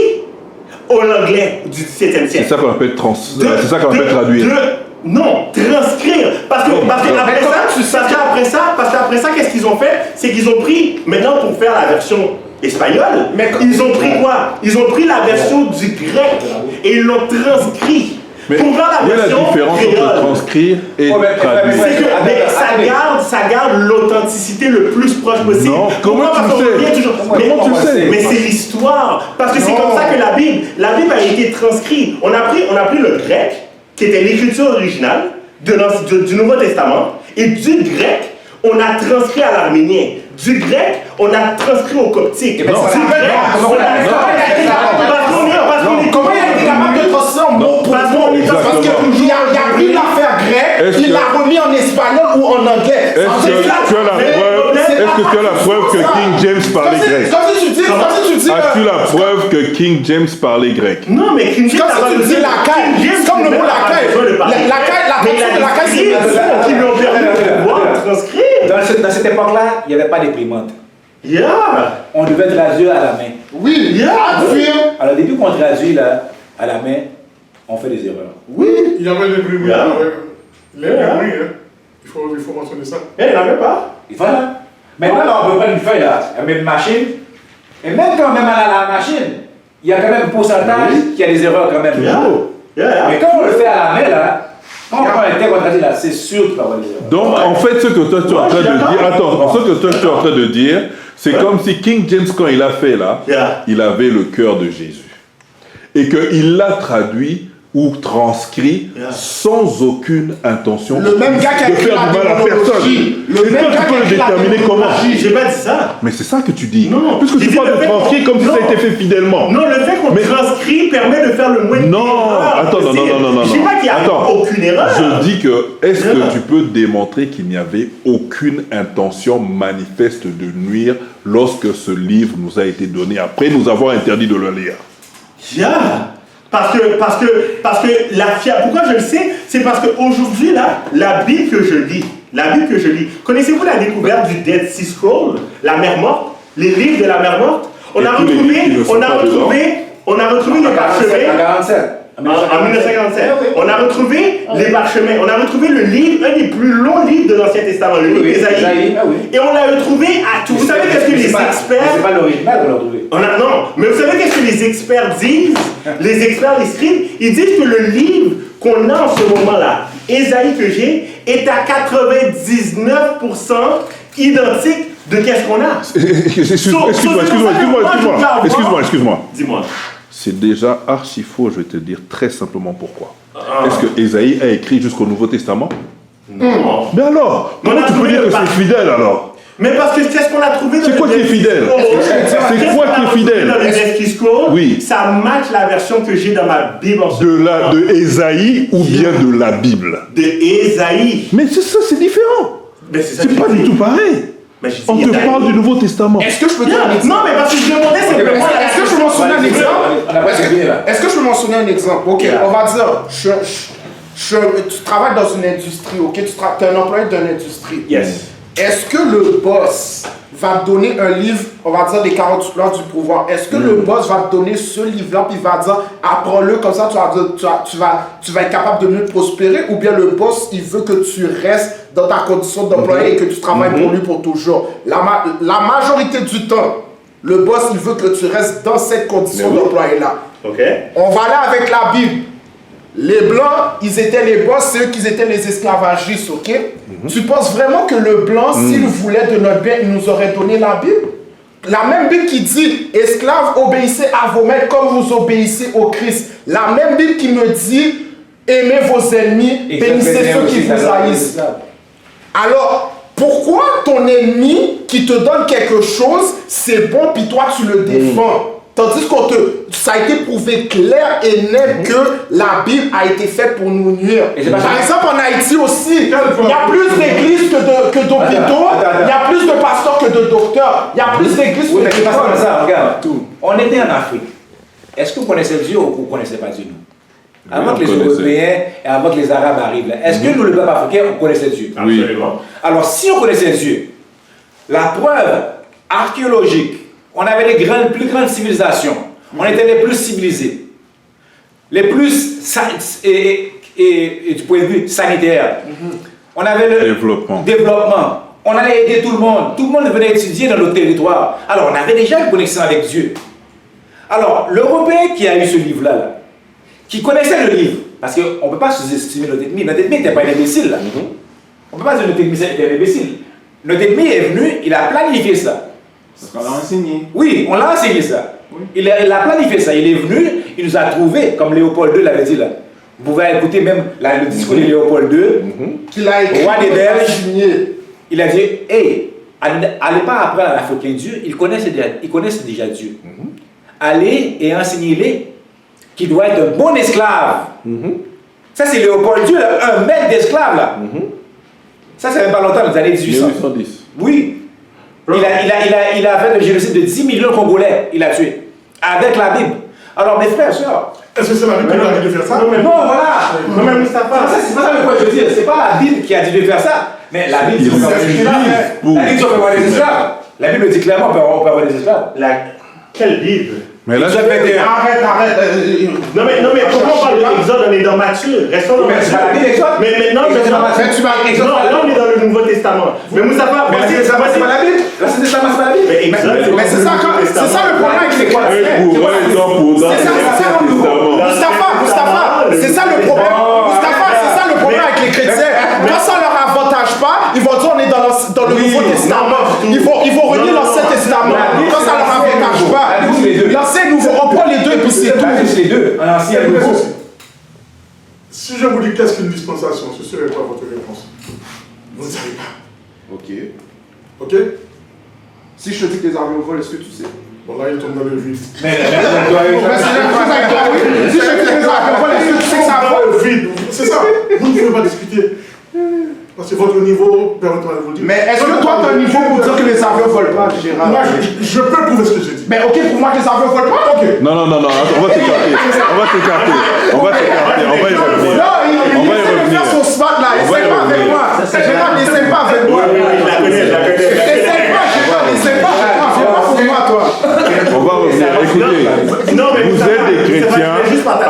au anglais du XVIIe siècle. C'est ça qu'on appelle traduire. Non, transcrire. Parce qu'après ça, qu'est-ce qu'ils ont fait? C'est qu'ils ont pris, maintenant pour faire la version espagnole, ils ont pris quoi? Ils ont pris la version du grec et ils l'ont transcrit. Mais pour faire il y a la version la différence entre créole. transcrire et mais- traduire. C'est que ça garde l'authenticité le plus proche possible. Non, comment Pourquoi? tu Parce qu'on sais? revient toujours- Comment tu le sais? Mais c'est l'histoire. Parce que c'est comme ça que la Bible a été transcrite. On a pris le grec, qui était l'écriture originale du Nouveau Testament, et du grec, on a transcrit à l'arménien. Du grec, on a transcrit au coptique. Du grec, on a Comment il a été capable de transcrire en mot pour mot? Parce qu'il a pris l'affaire grecque, il l'a remis en espagnol ou en anglais. Est-ce que tu as la preuve que King James parlait grec? Comme si tu dis. As-tu la preuve que King James parlait grec? Non, mais King James, Comme si tu dis la caille. C'est comme le mot la caille. La traduction de la caille, c'est le qui lui ont permis de pouvoir transcrire. Dans cette époque-là, il n'y avait pas d'imprimante. Yeah! On devait traduire à la main. Oui, Yeah! Alors, depuis qu'on traduit là, à la main, on fait des erreurs. Oui, il y avait l'imprimerie. Yeah. L'imprimerie, hein. Il faut mentionner ça. Eh, il n'en avait pas. Voilà. Maintenant, là, on peut prendre une feuille là, avec une machine. Et même quand on met à la machine, il y a quand même un pourcentage qui a des erreurs quand même. Yeah. Mais quand on le fait à la main là, quand on prend un texte, on traduit là, c'est sûr qu'il va y avoir des erreurs. Donc, en fait, ce que toi tu es en train de dire, attends, ce que toi tu es en train de dire, c'est comme si King James, quand il a fait là, il avait le cœur de Jésus. Et qu'il l'a traduit ou transcrit sans aucune intention Le même gars qui a de écrit faire la du mal à personne. démonologie. Et toi, tu peux le déterminer comment? J'ai pas dit ça. Mais c'est ça que tu dis. Non, Puisque j'ai tu dit parles le de fait transcrire qu'on- comme si ça non. a été fait fidèlement. Non, le fait qu'on Mais- transcrit permet de faire le moins Non, d'erreurs attends, non, possible. non. Je dis pas qu'il n'y a Attends. aucune erreur. Je dis que, est-ce que tu peux démontrer qu'il n'y avait aucune intention manifeste de nuire lorsque ce livre nous a été donné après nous avoir interdit de le lire? Parce que pourquoi je le sais, c'est parce qu'aujourd'hui, là, la Bible que je lis, connaissez-vous la découverte du Dead Sea Scroll, la mer morte, les livres de la mer morte? On a retrouvé les parchemins. En 1947, on a retrouvé les parchemins, on a retrouvé le livre, un des plus longs livres de l'Ancien Testament, le livre d'Ésaïe. Et on l'a retrouvé à tout. Vous savez qu'est-ce que les experts... C'est pas l'original qu'on l'a trouvé. Non, mais vous savez qu'est-ce que les experts disent? Les experts, les scribes, ils disent que le livre qu'on a en ce moment-là, Ésaïe que j'ai, est à 99% identique de qu'est-ce qu'on a. Excuse-moi. Dis-moi. C'est déjà archi faux, je vais te dire très simplement pourquoi. Est-ce que Ésaïe a écrit jusqu'au Nouveau Testament? Non. Mais alors, Mais on comment a tu peux trouvé dire le que c'est fidèle alors? Mais parce que qu'est-ce qu'on a trouvé dans C'est quoi qui est fidèle? C'est quoi qui est fidèle? Dans le Dead Sea Scroll, Oui. ça match la version que j'ai dans ma Bible en ce moment. De Ésaïe ou bien de la Bible? De Ésaïe. Mais c'est ça, c'est différent. Mais c'est ça C'est que pas je du dis. tout pareil. Mais je dis On te Ésaïe. parle du Nouveau Testament. Est-ce que je peux dire un exemple? Non, mais parce que je demandais simplement... Est-ce que je peux mentionner un exemple? On a pas terminé là. Est-ce que je peux mentionner un exemple? Ok, on va dire, tu travailles dans une industrie, ok? Tu es un employé d'une industrie. Yes. Est-ce que le boss va te donner un livre, on va dire les 48 lois du pouvoir? Est-ce que le boss va te donner ce livre-là puis il va dire apprends-le comme ça tu vas être capable de mieux prospérer, ou bien le boss il veut que tu restes dans ta condition d'employé et que tu travailles pour lui pour toujours? La majorité du temps, le boss il veut que tu restes dans cette condition d'employé-là. Okay. On va aller avec la Bible. Les Blancs, ils étaient les boss, c'est eux qui étaient les esclavagistes, ok? Tu penses vraiment que le Blanc, s'il voulait de notre bien, il nous aurait donné la Bible? La même Bible qui dit, esclaves, obéissez à vos maîtres comme vous obéissez au Christ. La même Bible qui me dit, aimez vos ennemis, bénissez ceux qui vous haïssent. Alors, pourquoi ton ennemi qui te donne quelque chose, c'est bon, puis toi tu le défends? Tandis que ça a été prouvé clair et net que la Bible a été faite pour nous nuire. Par exemple, en Haïti aussi, il y a plus d'églises que d'hôpitaux, il y a plus de pasteurs que de docteurs, il y a plus d'églises que de pasteurs. Ça, regarde, on était en Afrique. Est-ce que vous connaissez Dieu ou vous ne connaissez pas Dieu, nous? Avant que les Européens et avant que les Arabes arrivent, est-ce que nous, le peuple africain, on connaissait Dieu? Oui. Alors, si on connaissait Dieu, la preuve archéologique, on avait les plus grandes civilisations. On était les plus civilisés. Les plus, du point de vue sanitaire. On avait le développement. On allait aider tout le monde. Tout le monde venait étudier dans notre territoire. Alors, on avait déjà une connexion avec Dieu. Alors, l'Européen qui a eu ce livre-là, qui connaissait le livre, parce qu'on ne peut pas sous-estimer notre ennemi. Notre ennemi n'était pas un imbécile, là. On ne peut pas dire que notre ennemi était un imbécile. Notre ennemi est venu, il a planifié ça. Parce qu'on l'a enseigné. Oui, on l'a enseigné ça. Oui. Il a planifié ça. Il est venu, il nous a trouvé, comme Léopold II l'avait dit là. Vous pouvez écouter même le discours de Léopold II, qu'il a écrit, roi des Belges. Il a dit, hey, allez pas apprendre à l'Africain Dieu, ils connaissent déjà Dieu. Allez et enseignez-les qu'il doit être un bon esclave. Ça, c'est Léopold II, un maître d'esclave là. Ça, c'est même pas longtemps, dans les années 1800. 1810. Oui. Il a fait le génocide de 10 millions de Congolais, il a tué, avec la Bible. Alors mes frères et sœurs, est-ce que c'est la Bible qui a dit de faire ça? Non, voilà. Non, mais Moustapha, c'est pas ça que je veux dire. C'est pas la Bible qui a dit de faire ça, mais la Bible dit qu'on peut avoir des esclaves. La Bible dit qu'on peut avoir des esclaves. La Bible dit clairement qu'on peut avoir des esclaves. Quelle Bible? Mais là, arrête. Non, mais pourquoi on parle de l'Exode? On est dans Matthieu. Restons dans Matthieu. Mais maintenant, là, on est dans le Nouveau Testament. Mais Moustapha, c'est pas la Bible. L'Ancien Testament, c'est pas la Bible. Mais c'est ça le problème avec les chrétiens. Mustafa, c'est ça le problème. Mustafa, c'est ça le problème avec les chrétiens. Quand ça leur avantage pas, ils vont dire on est dans le Nouveau Testament. Ils vont relier l'Ancien Testament. Quand ça leur avantage pas, l'ancien nouveau, on prend les deux et puis c'est tout. Les deux, l'ancien et le nouveau. Si je vous dis qu'est-ce qu'une dispensation, ce serait quoi votre réponse? Vous ne savez pas. Ok? Si je te dis que les avions volent, est-ce que tu sais? Bon, là, il tombe dans le vide. Si je te dis que les avions volent, est-ce que tu sais que ça vole? Vide. C'est ça. Vous ne pouvez pas discuter. Parce que votre niveau, permettez-moi de vous le dire. Mais est-ce que toi, tu as un niveau pour dire que les avions ne volent pas, Gérard? Moi, je peux prouver ce que j'ai dit. Mais ok, pour moi, que les avions ne volent pas, ok. Non, on va t'écarter. On va y revenir. Non, il essaie de faire son smart là. Essaye pas avec moi. Gérard, n'essaye pas avec moi. Essaye pas avec moi. Viens pas pour moi, toi. On va revenir. Écoutez, vous êtes des chrétiens,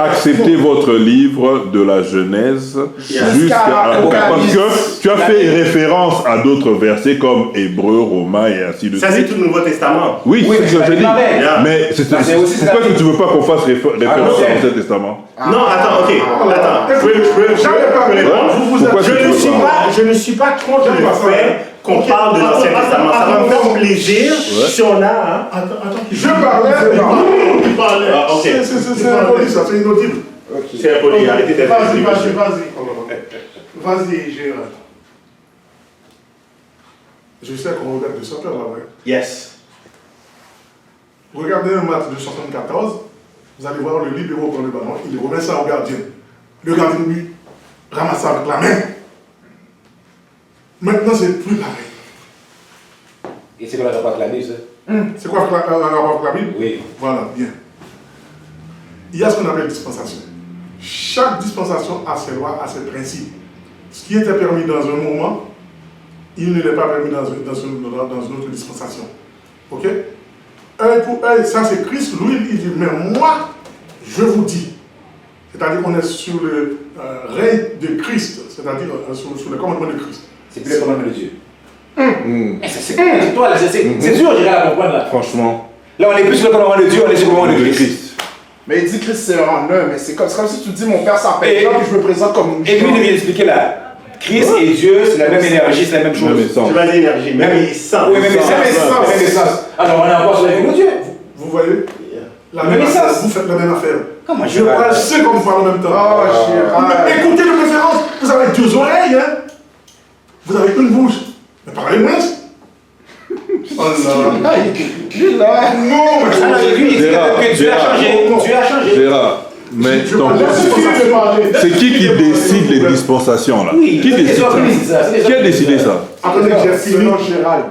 acceptez votre livre de la Genèse jusqu'à Apocalypse. Parce que tu as fait référence à d'autres versets comme Hébreux, Romains et ainsi de suite. Ça, c'est tout le Nouveau Testament. Oui, c'est ce que je dis. Mais pourquoi tu ne veux pas qu'on fasse référence à l'Ancien Testament? Non, attends, ok. Attends, je peux répondre. Je ne suis pas contre le fait qu'on parle de l'Ancien Testament. Ça va me faire plaisir si on a... Je parlais... Il parlait. C'est impoli, ça, c'est inaudible. C'est impoli, arrêtez d'être... Vas-y, Gérard. Je sais qu'on regarde de soccer là, ouais. Yes. Regardez un match de 74, vous allez voir le libéro prendre le ballon, il remet ça au gardien. Le gardien lui ramasse ça avec la main. Maintenant, c'est plus pareil. Et c'est quoi le rapport avec la Bible, ça? C'est quoi le rapport avec la Bible? Oui. Voilà, bien. Il y a ce qu'on appelle dispensation. chaque dispensation a ses lois, a ses principes. Ce qui était permis dans un moment, il ne l'est pas permis dans une autre dispensation. Ok? Œil pour œil, ça c'est Christ. Lui, il dit, mais moi, je vous dis. C'est-à-dire qu'on est sur le règne de Christ, c'est-à-dire sur le commandement de Christ. C'est plus le commandement de Dieu. C'est toi là, c'est dur, j'irai la comprendre là. Franchement. Là, on est plus sur le commandement de Dieu, on est sur le commandement de Christ. Mais il dit Christ c'est en un, mais c'est comme si tu dis mon père s'appelle Jean, puis je me présente comme. Et lui, il vient expliquer là. Christ et Dieu, c'est la même énergie, c'est la même chose. C'est pas l'énergie, même essence. Oui, même essence. Alors, on est encore sur la vie de Dieu. Vous voyez? La même essence. Vous faites la même affaire. Comment je parle ce qu'on vous parle en même temps. Oh, Gérard. Écoutez de préférence. Vous avez deux oreilles, hein? Vous avez une bouche. Mais parlez moins. Oh là. Il est là. Non, mais Dieu a changé. Dieu a changé. Gérard, mais c'est qui décide les dispensations là? Oui, Qui décide ça? Qui a décidé ça? Attendez que j'ai fini.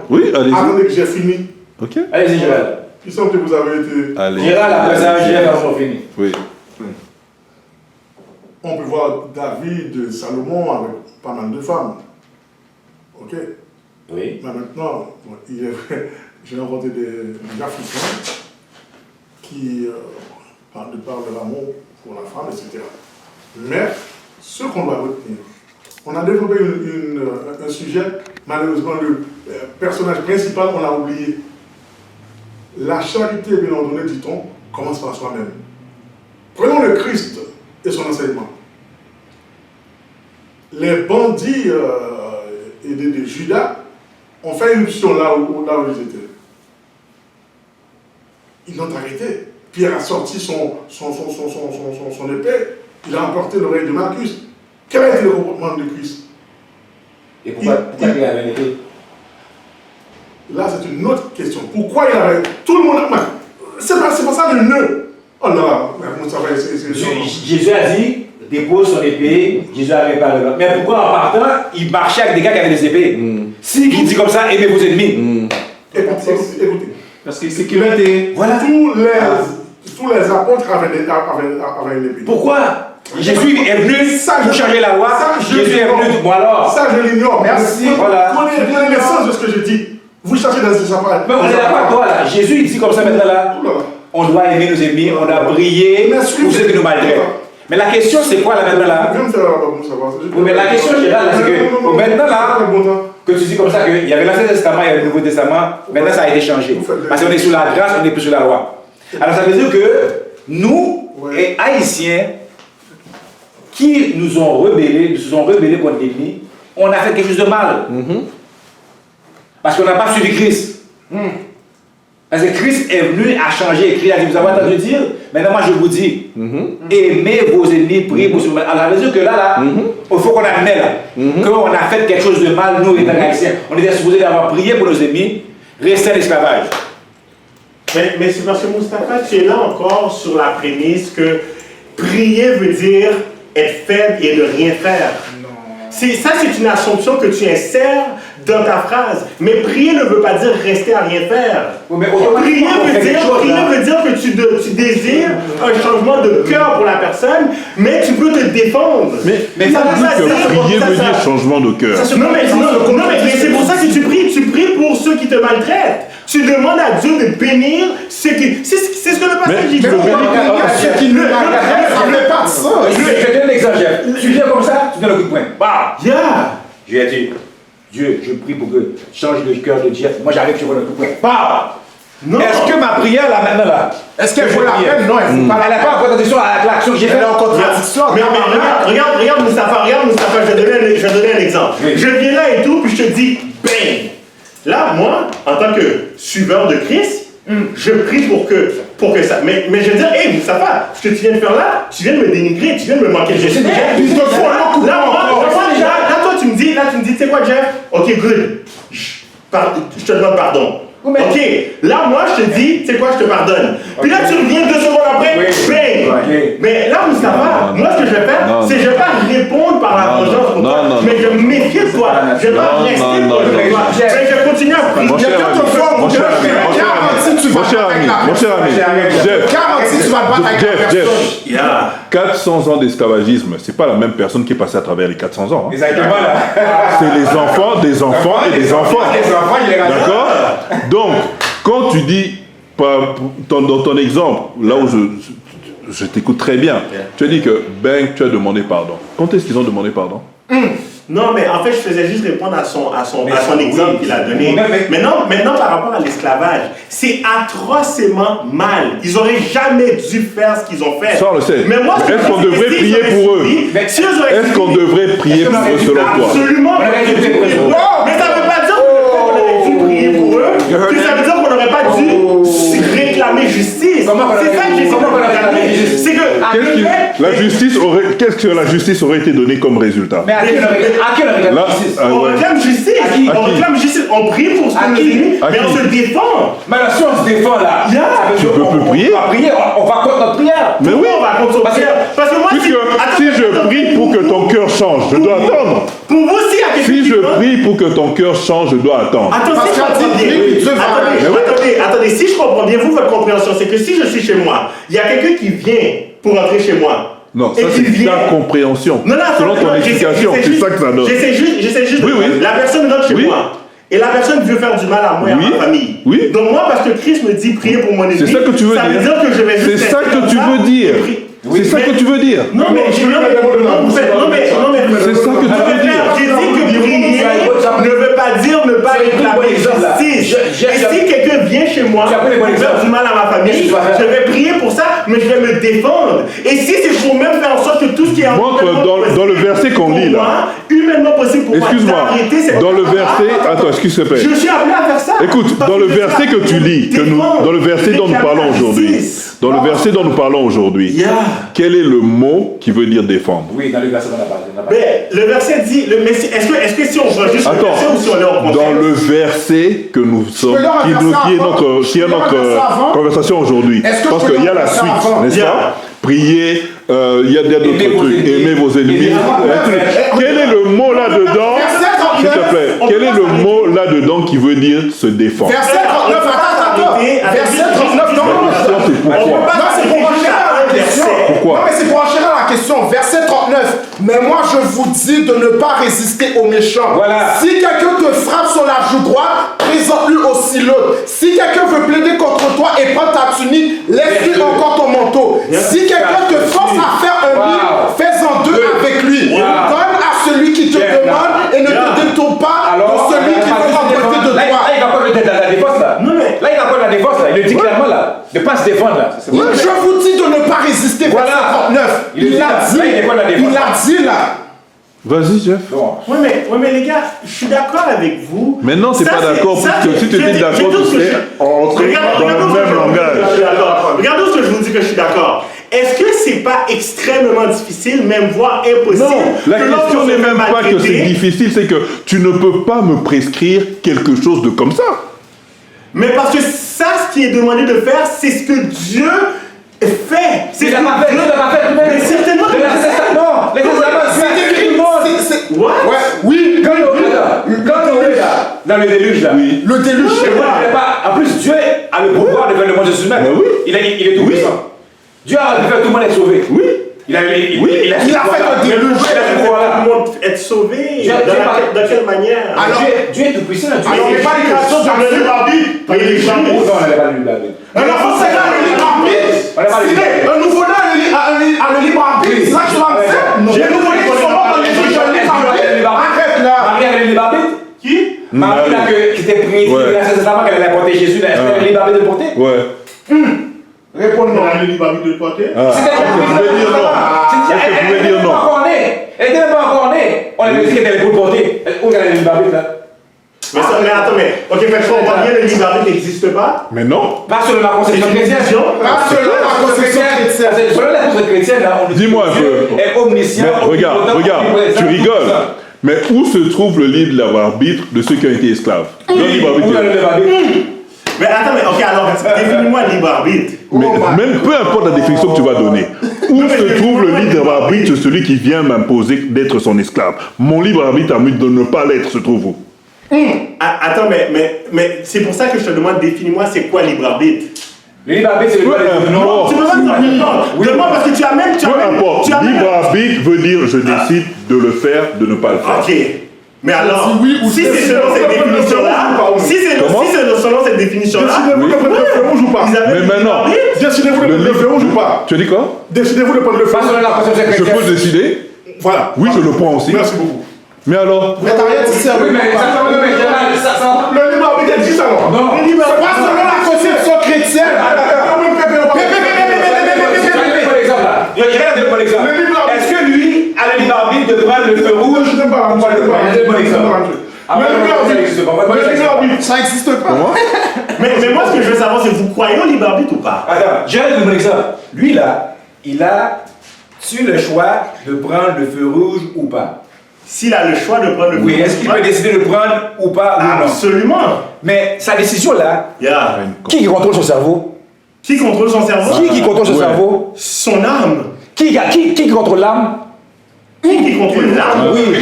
Oui, allez-y. Attendez que j'ai fini. Ok. Allez-y, Gérard. Il semble que vous avez été. Allez. Gérard, après ça, Gérard, on finit. Oui. On peut voir David, Salomon avec pas mal de femmes. Ok? Oui. Mais maintenant, il est vrai, j'ai rencontré des Africains qui parlent de l'amour pour la femme, etc. Mais ce qu'on doit retenir, on a développé un sujet, malheureusement, le personnage principal, on l'a oublié. La charité, bien entendu, dit-on, commence par soi-même. Prenons le Christ et son enseignement. Les bandits et de Judas ont fait irruption là où ils étaient. Ils l'ont arrêté. Pierre a sorti son épée. Il a emporté l'oreille de Marcus. Quel a été le comportement de Christ? Et pourquoi il avait été? Là, c'est une autre question. Pourquoi il avait... Tout le monde... C'est pas ça le nœud. Oh là, vous savez, Jésus a dit, dépose son épée, Jésus a réparé l'autre. Mais pourquoi en partant, il marchait avec des gars qui avaient des épées? Si il dit comme ça, aimez vos ennemis. Écoutez. Parce que sécurité. Voilà. Tous les apôtres avaient une épée. Pourquoi? Jésus est venu pour changer la loi. Jésus est venu, moi alors. Ça, je l'ignore. Merci. Voilà. Prenez l'essence de ce que je dis. Vous cherchez dans les chapeaux. Mais on est d'accord avec toi là. Jésus il dit comme ça maintenant là. On doit aimer nos ennemis, on doit briller pour ceux qui nous maltraitent. Mais la question c'est quoi là maintenant là? Oui, mais la question Gérard là, c'est que maintenant là, que tu dis comme ça qu'il y avait l'Ancien Testament, il y avait le Nouveau Testament, maintenant ça a été changé. Parce qu'on est sous la grâce, on n'est plus sous la loi. Alors ça veut dire que nous, Haïtiens, qui nous sont rebellés contre l'ennemi, on a fait quelque chose de mal. Parce qu'on n'a pas suivi Christ. Parce que Christ est venu à changer. Christ a dit, vous avez entendu dire, maintenant moi je vous dis, aimez vos ennemis, priez pour ceux. Alors ça veut dire que là, il faut qu'on admette qu'on a fait quelque chose de mal, nous étant haïtiens. On était supposé d'avoir prié pour nos ennemis, rester à l'esclavage. Mais c'est parce que Moustapha, tu es là encore sur la prémisse que prier veut dire être faible et ne rien faire. Ça, c'est une assumption que tu insères dans ta phrase. Mais prier ne veut pas dire rester à rien faire. Prier veut dire que tu désires un changement de cœur pour la personne, mais tu peux te défendre. Mais ça veut dire que prier veut dire changement de cœur. Non, mais c'est pour ça que tu pries. Tu pries pour ceux qui te maltraitent. Tu demandes à Dieu de bénir ceux qui... C'est ce que le pasteur dit. Mais ceux qui ne parlent pas de ça. Je te donne l'exemple. Tu viens comme ça, tu donnes le coup de poing. Bah, je lui ai dit, Dieu, je prie pour que tu changes le cœur de Jeff. Moi j'arrive, je vois le coup de poing. Bah, est-ce que ma prière là maintenant là, est-ce qu'elle vaut la peine? Non, elle n'a pas en contradiction avec l'action que j'ai faite. Elle est en contradiction. Mais regarde Moustapha, je vais donner un exemple. Je viens là et tout, puis je te dis, bang! Là, moi, en tant que suiveur de Christ, je prie pour que ça... Mais je veux dire, hey, Moustapha, ce que tu viens de faire là, tu viens de me dénigrer, tu viens de me manquer de respect. Là, toi, tu me dis, tu sais quoi, Jeff? Ok, good. Je te demande pardon. Ok, là, moi, je te dis, tu sais quoi, je te pardonne. Puis là, tu reviens 2 secondes après, bang! Mais là, Moustapha, moi, ce que je vais faire, c'est que je ne vais pas répondre par la vengeance pour toi, mais je me méfie de toi. Je ne vais pas rester pour toi. Mais je vais continuer à prier. Mon cher ami, Jeff, va battre avec la personne. 400 ans d'esclavagisme, c'est pas la même personne qui est passée à travers les 400 ans. Hein. Exactement là. C'est les enfants, des enfants et des enfants. D'accord? Donc, quand tu dis, dans ton exemple, là où je t'écoute très bien, tu as dit que tu as demandé pardon. Quand est-ce qu'ils ont demandé pardon? Non, mais en fait, je faisais juste répondre à son exemple qu'il a donné. Maintenant, par rapport à l'esclavage, c'est atrocement mal. Ils n'auraient jamais dû faire ce qu'ils ont fait. Ça, on le sait. Mais moi, est-ce qu'on devrait prier pour eux? Est-ce qu'on devrait prier pour eux selon toi? Absolument. Mais ça ne veut pas dire qu'on aurait dû prier pour eux. Que ça veut dire qu'on n'aurait pas dû réclamer justice. C'est ça que j'essaie de réclamer. C'est que qu'est-ce que la justice aurait été donnée comme résultat? Mais à qui on réclame justice? On réclame justice. On réclame justice. On prie pour ce qu'on nous dit, mais on se défend. Mais là, si on se défend là, tu peux plus prier. On va contre notre prière. Mais oui, on va contre notre prière. Parce que moi, si je prie pour que ton cœur change, je dois attendre. Pour vous aussi, il y a quelque chose. Si je prie pour que ton cœur change, je dois attendre. Attendez, si je comprends bien, votre compréhension, c'est que si je suis chez moi, il y a quelqu'un qui vient pour entrer chez moi. Non, ça c'est ta compréhension. Non, selon ton explication, c'est ça que ça donne. J'essaie juste oui. La personne rentre chez moi. Et la personne veut faire du mal à moi et à ma famille. Oui. Donc moi, parce que Christ me dit prier pour mon ennemi, c'est ça que tu veux dire. Ça veut dire que je vais juste. C'est ça que tu veux dire. C'est ça que tu veux dire. Non, mais c'est ça que tu veux dire. J'ai dit que prier ne veut pas dire ne pas réclamer justice. Et si quelqu'un vient chez moi pour faire du mal à ma famille, je vais prier pour ça, mais je vais me défendre. Et si c'est pour même faire en sorte que tout ce qui est dans le verset qu'on lit là, humainement possible pour moi, d'arrêter cette dans le verset, attends, excuse-moi. Je suis appelé à faire ça. Écoute, dans le verset que tu lis, dans le verset dont nous parlons aujourd'hui, quel est le mot qui veut dire défendre? Oui, dans le verset qu'on a parlé. Mais le verset dit, est-ce que si on voit juste le verset ou si on est en contexte? Dans le verset que nous sommes, qui est notre conversation aujourd'hui, parce qu'il y a la suite, n'est-ce pas? Prier, il y a d'autres trucs, aimer vos ennemis. Quel est le mot là-dedans? S'il te plaît, quel est le mot là-dedans qui veut dire se défendre? Verset 39, attends. Verset 39, non. Pourquoi? Non, mais c'est pour enchaîner la question. Verset 39. Mais moi, je vous dis de ne pas résister aux méchants. Voilà. Si quelqu'un te frappe sur la joue droite, présente-lui aussi l'autre. Si quelqu'un veut plaider contre toi et prendre ta tunique, laisse-lui encore ton manteau. Si quelqu'un te force à faire un lit, fais-en deux avec lui. Donne à celui qui te demande et ne te détourne pas de celui qui veut emprunter de toi. Là, il va pas le la défense là. Non, mais là, il va pas la défense là. Il le dit clairement là. De ne pas se défendre là. Je vous dis de ne pas résister. Verset 39. Il l'a dit là. Vas-y, Jeff. Oui, mais les gars, je suis d'accord avec vous. Mais non, c'est pas d'accord, parce que si tu étais d'accord, tu serais entré dans le même langage. Regardez ce que je vous dis que je suis d'accord. Est-ce que c'est pas extrêmement difficile, même voire impossible? Non, la question n'est même pas que c'est difficile, c'est que tu ne peux pas me prescrire quelque chose de comme ça. Mais parce que ça, ce qui est demandé de faire, c'est ce que Dieu fait. C'est il n'a pas fait, mais certainement que non, les c'est écrit tout le monde. Oui. Quand Noé là, dans le déluge là, le déluge, en plus Dieu a le pouvoir de faire le monde de humain. Il est tout puissant. Dieu a fait tout le monde être sauvé. Oui. Il a fait un déluge. Tout le monde être sauvé. De quelle manière? Alors, Dieu est tout puissant. Alors, il n'y a pas de création sur le libre arbitre. Non, on n'avait pas le libre arbitre. Un enfant, c'est là le libre arbitre. Un nouveau-né a le libre arbitre. C'est ça que je m'en j'ai un nouveau-né qui sont morts dans les yeux. Arrête là. Marie avait le libre arbitre? Qui? Marie qui était prise. C'est sa maman qu'elle allait porter Jésus. Est-ce qu'elle avait le libre arbitre de porter? Ouais. Réponds-moi. Elle a le libre arbitre de porter? Je pouvais dire non. Elle n'était même pas encore née. On avait dit qu'elle était pour le porter. Où elle a le libre arbitre là? Mais attends, ok, mais je comprends bien, le libre arbitre n'existe pas. Mais non. Pas selon la conception chrétienne. Pas selon la conception chrétienne. Selon la conception chrétienne, on dit dis-moi un peu. est omniscient. Regarde, tu rigoles. Mais où se trouve le libre arbitre de ceux qui ont été esclaves? Le libre arbitre. Mais attends, ok, alors définis-moi le libre arbitre. Mais même peu importe la définition que tu vas donner, où se trouve le libre arbitre de celui qui vient m'imposer d'être son esclave? Mon libre arbitre a mis de ne pas l'être, se trouve où? Attends, mais c'est pour ça que je te demande, définis-moi c'est quoi libre arbitre? Le libre arbitre, c'est le Non, Tu peux pas dire oui. Demande parce que tu as même. peu importe. Libre arbitre veut dire je décide de le faire, de ne pas le faire. Ok. Mais alors, oui ou si c'est c'est selon cette définition-là, si c'est selon cette définition-là, décidez-vous de prendre le feu rouge ou pas? Mais maintenant, Décidez-vous de prendre le feu rouge ou pas? tu as dit quoi? Décidez-vous de prendre le feu Pas rouge. selon la conception Je chrétienne. peux décider. Voilà. Oui, je le prends aussi. Merci beaucoup. Mais alors, Mais t'as rien dit, c'est Oui, mais ça va, mais ça. Le libre arbitre existe alors. Non. Le libre pas arbitre. selon la conception chrétienne. Je vais donner un bon exemple. Est-ce que lui a le libre arbitre de prendre le feu rouge? Je n'aime pas la Je vais donner un bon exemple. Ça n'existe pas. mais moi, ce que je veux savoir, c'est vous croyez au libre arbitre ou pas? Attends, je vais donner un bon exemple. Lui là, il a-tu le choix de prendre le feu rouge ou pas? S'il a le choix de prendre le feu Oui, rouge, est-ce qu'il peut décider de prendre ou pas ou non? Absolument. Mais sa décision là, Yeah. qui contrôle son cerveau? Qui contrôle son cerveau? Qui contrôle son cerveau? Son âme. Qui contrôle l'âme? Qui contrôle l'âme? Oui.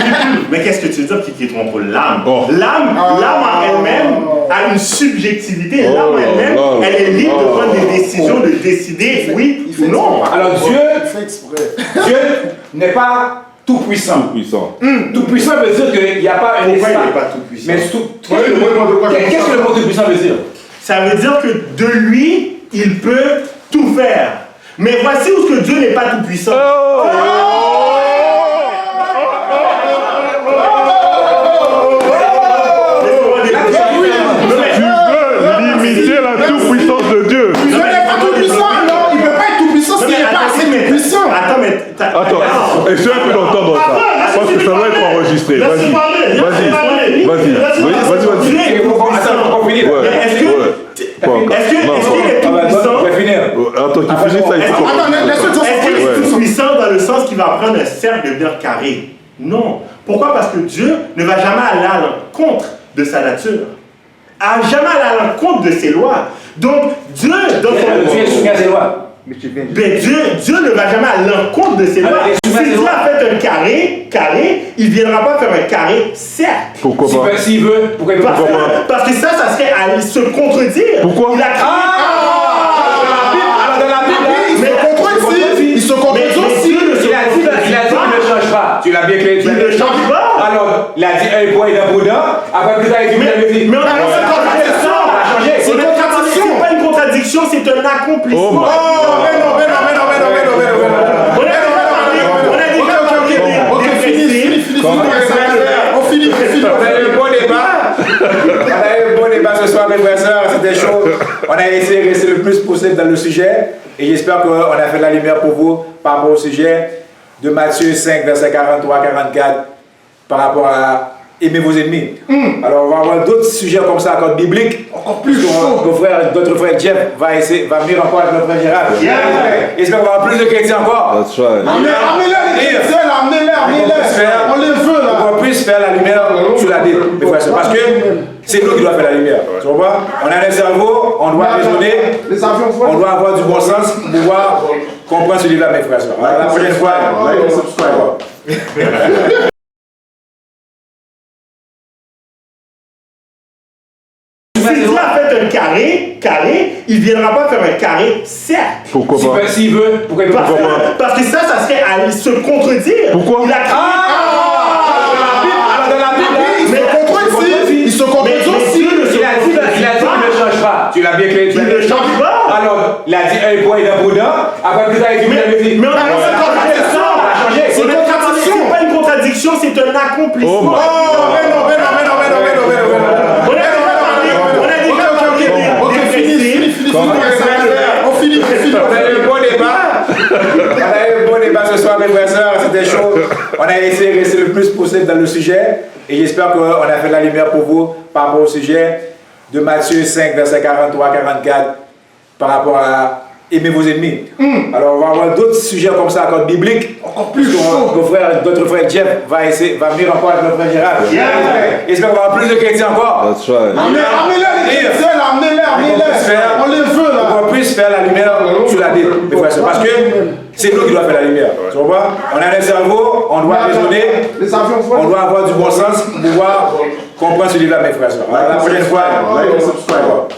Mais qu'est-ce que tu veux dire qui contrôle l'âme? Oh. L'âme en elle-même a une subjectivité. Oh L'âme en elle-même, là là. elle est libre de prendre des décisions, de décider oui ou non. Alors Il Dieu fait exprès. n'est pas tout puissant. puissant. Tout puissant veut dire qu'il n'y a pas un Pourquoi il espace. n'est pas tout puissant? Mais qu'est-ce que le mot tout puissant veut dire? Ça veut dire que de lui, il peut tout faire. Mais voici où ce que Dieu n'est pas tout puissant. Tu veux limiter la toute-puissance de Dieu. Dieu n'est pas tout puissant, non. Il ne peut pas être tout puissant s'il n'est pas assez tout puissant. Attends, mais... Attends, est-ce que tu peux entendre ça? Parce que ça va être enregistré. Vas-y, Il faut qu'on finisse. Est-ce qu'il est tout puissant? Je vais finir. Attends, qu'il finisse ça, il faut qu'on... Attends, laisse-le dire Est-ce qu'il est Ouais. tout puissant dans le sens qu'il va prendre un cercle et devenir carré? Non. Pourquoi? Parce que Dieu ne va jamais aller à l'encontre de sa nature. Jamais aller à l'encontre de ses lois. Donc, Dieu, dans son... Dieu est soumis à ses lois. Ben Dieu ne va jamais à l'encontre de ses lois. Si Dieu a fait un carré, il ne viendra pas faire un carré cercle. Pourquoi pas? S'il veut, pourquoi il peut pas faire? Parce que ça serait à se contredire. Pourquoi? Il a créé... Alors dans la Bible, Il se contredit. Il se contredit aussi. il a dit qu'il ne change pas. Tu l'as bien clair. Il ne change pas. Alors, il a dit un point d'un prudent. Après plus tard, il dit Mais on a une contradiction. C'est une contradiction. C'est pas une contradiction, c'est un accomplissement. Oh my On finit. On a eu un bon débat. On a eu un bon débat ce soir, mes frères et sœurs. C'était chaud. On a essayé de rester le plus possible dans le sujet. Et j'espère qu'on a fait de la lumière pour vous par rapport au sujet de Matthieu 5, verset 43-44, par rapport à aimer vos ennemis. Alors, on va avoir d'autres sujets comme ça, encore bibliques. Encore plus chaud. Notre frère Jeff va venir encore avec notre frère Gérard. J'espère qu'on va avoir plus de chrétiens encore. That's right. Amenez-les, les chrétiens, amenez-les. On les veut, là. Pour qu'on puisse faire la lumière sur la Bible, mes frères et sœurs. Parce que c'est nous qui doit faire la lumière. Tu vois? On a un cerveau, on doit raisonner, Les avions on doit avoir du bon sens pour pouvoir comprendre ce livre-là, mes frères et sœurs. Alors, la prochaine fois, like and subscribe. Si Dieu a fait un carré, il ne viendra pas faire un carré cercle. Pourquoi pas? S'il veut, pourquoi il peut pas faire? Parce que ça serait à se contredire. Pourquoi? Il a créé... Alors, dans la Bible, Il se contredit. Il se contredit aussi. il a dit qu'il ne change pas. Tu l'as bien clair. Il ne change pas. Alors, il a dit un point d'un prudent. Après plus tard, il dit Mais on a une contradiction. C'est une contradiction. C'est pas une contradiction, c'est un accomplissement. Oh my On finit. On a eu un bon débat. On a eu un bon débat ce soir, mes frères et sœurs. C'était chaud. On a essayé de rester le plus possible dans le sujet. Et j'espère qu'on a fait de la lumière pour vous par rapport au sujet de Matthieu 5, verset 43-44, par rapport à aimer vos ennemis. Alors, on va avoir d'autres sujets comme ça, encore bibliques. Encore plus chaud. Notre frère Jeff va venir encore avec notre frère Gérard. J'espère qu'on va avoir plus de chrétiens encore. That's right. Amenez-les, les chrétiens, amenez-les. On les veut, là. Pour qu'on puisse faire la lumière sur la Bible, mes frères et sœurs. Parce que c'est nous qui doit faire la lumière. Tu vois? On a un cerveau, on doit raisonner, Les avions on doit avoir du bon sens pour pouvoir comprendre ce livre-là, mes frères et sœurs. Alors, la prochaine fois, like and subscribe.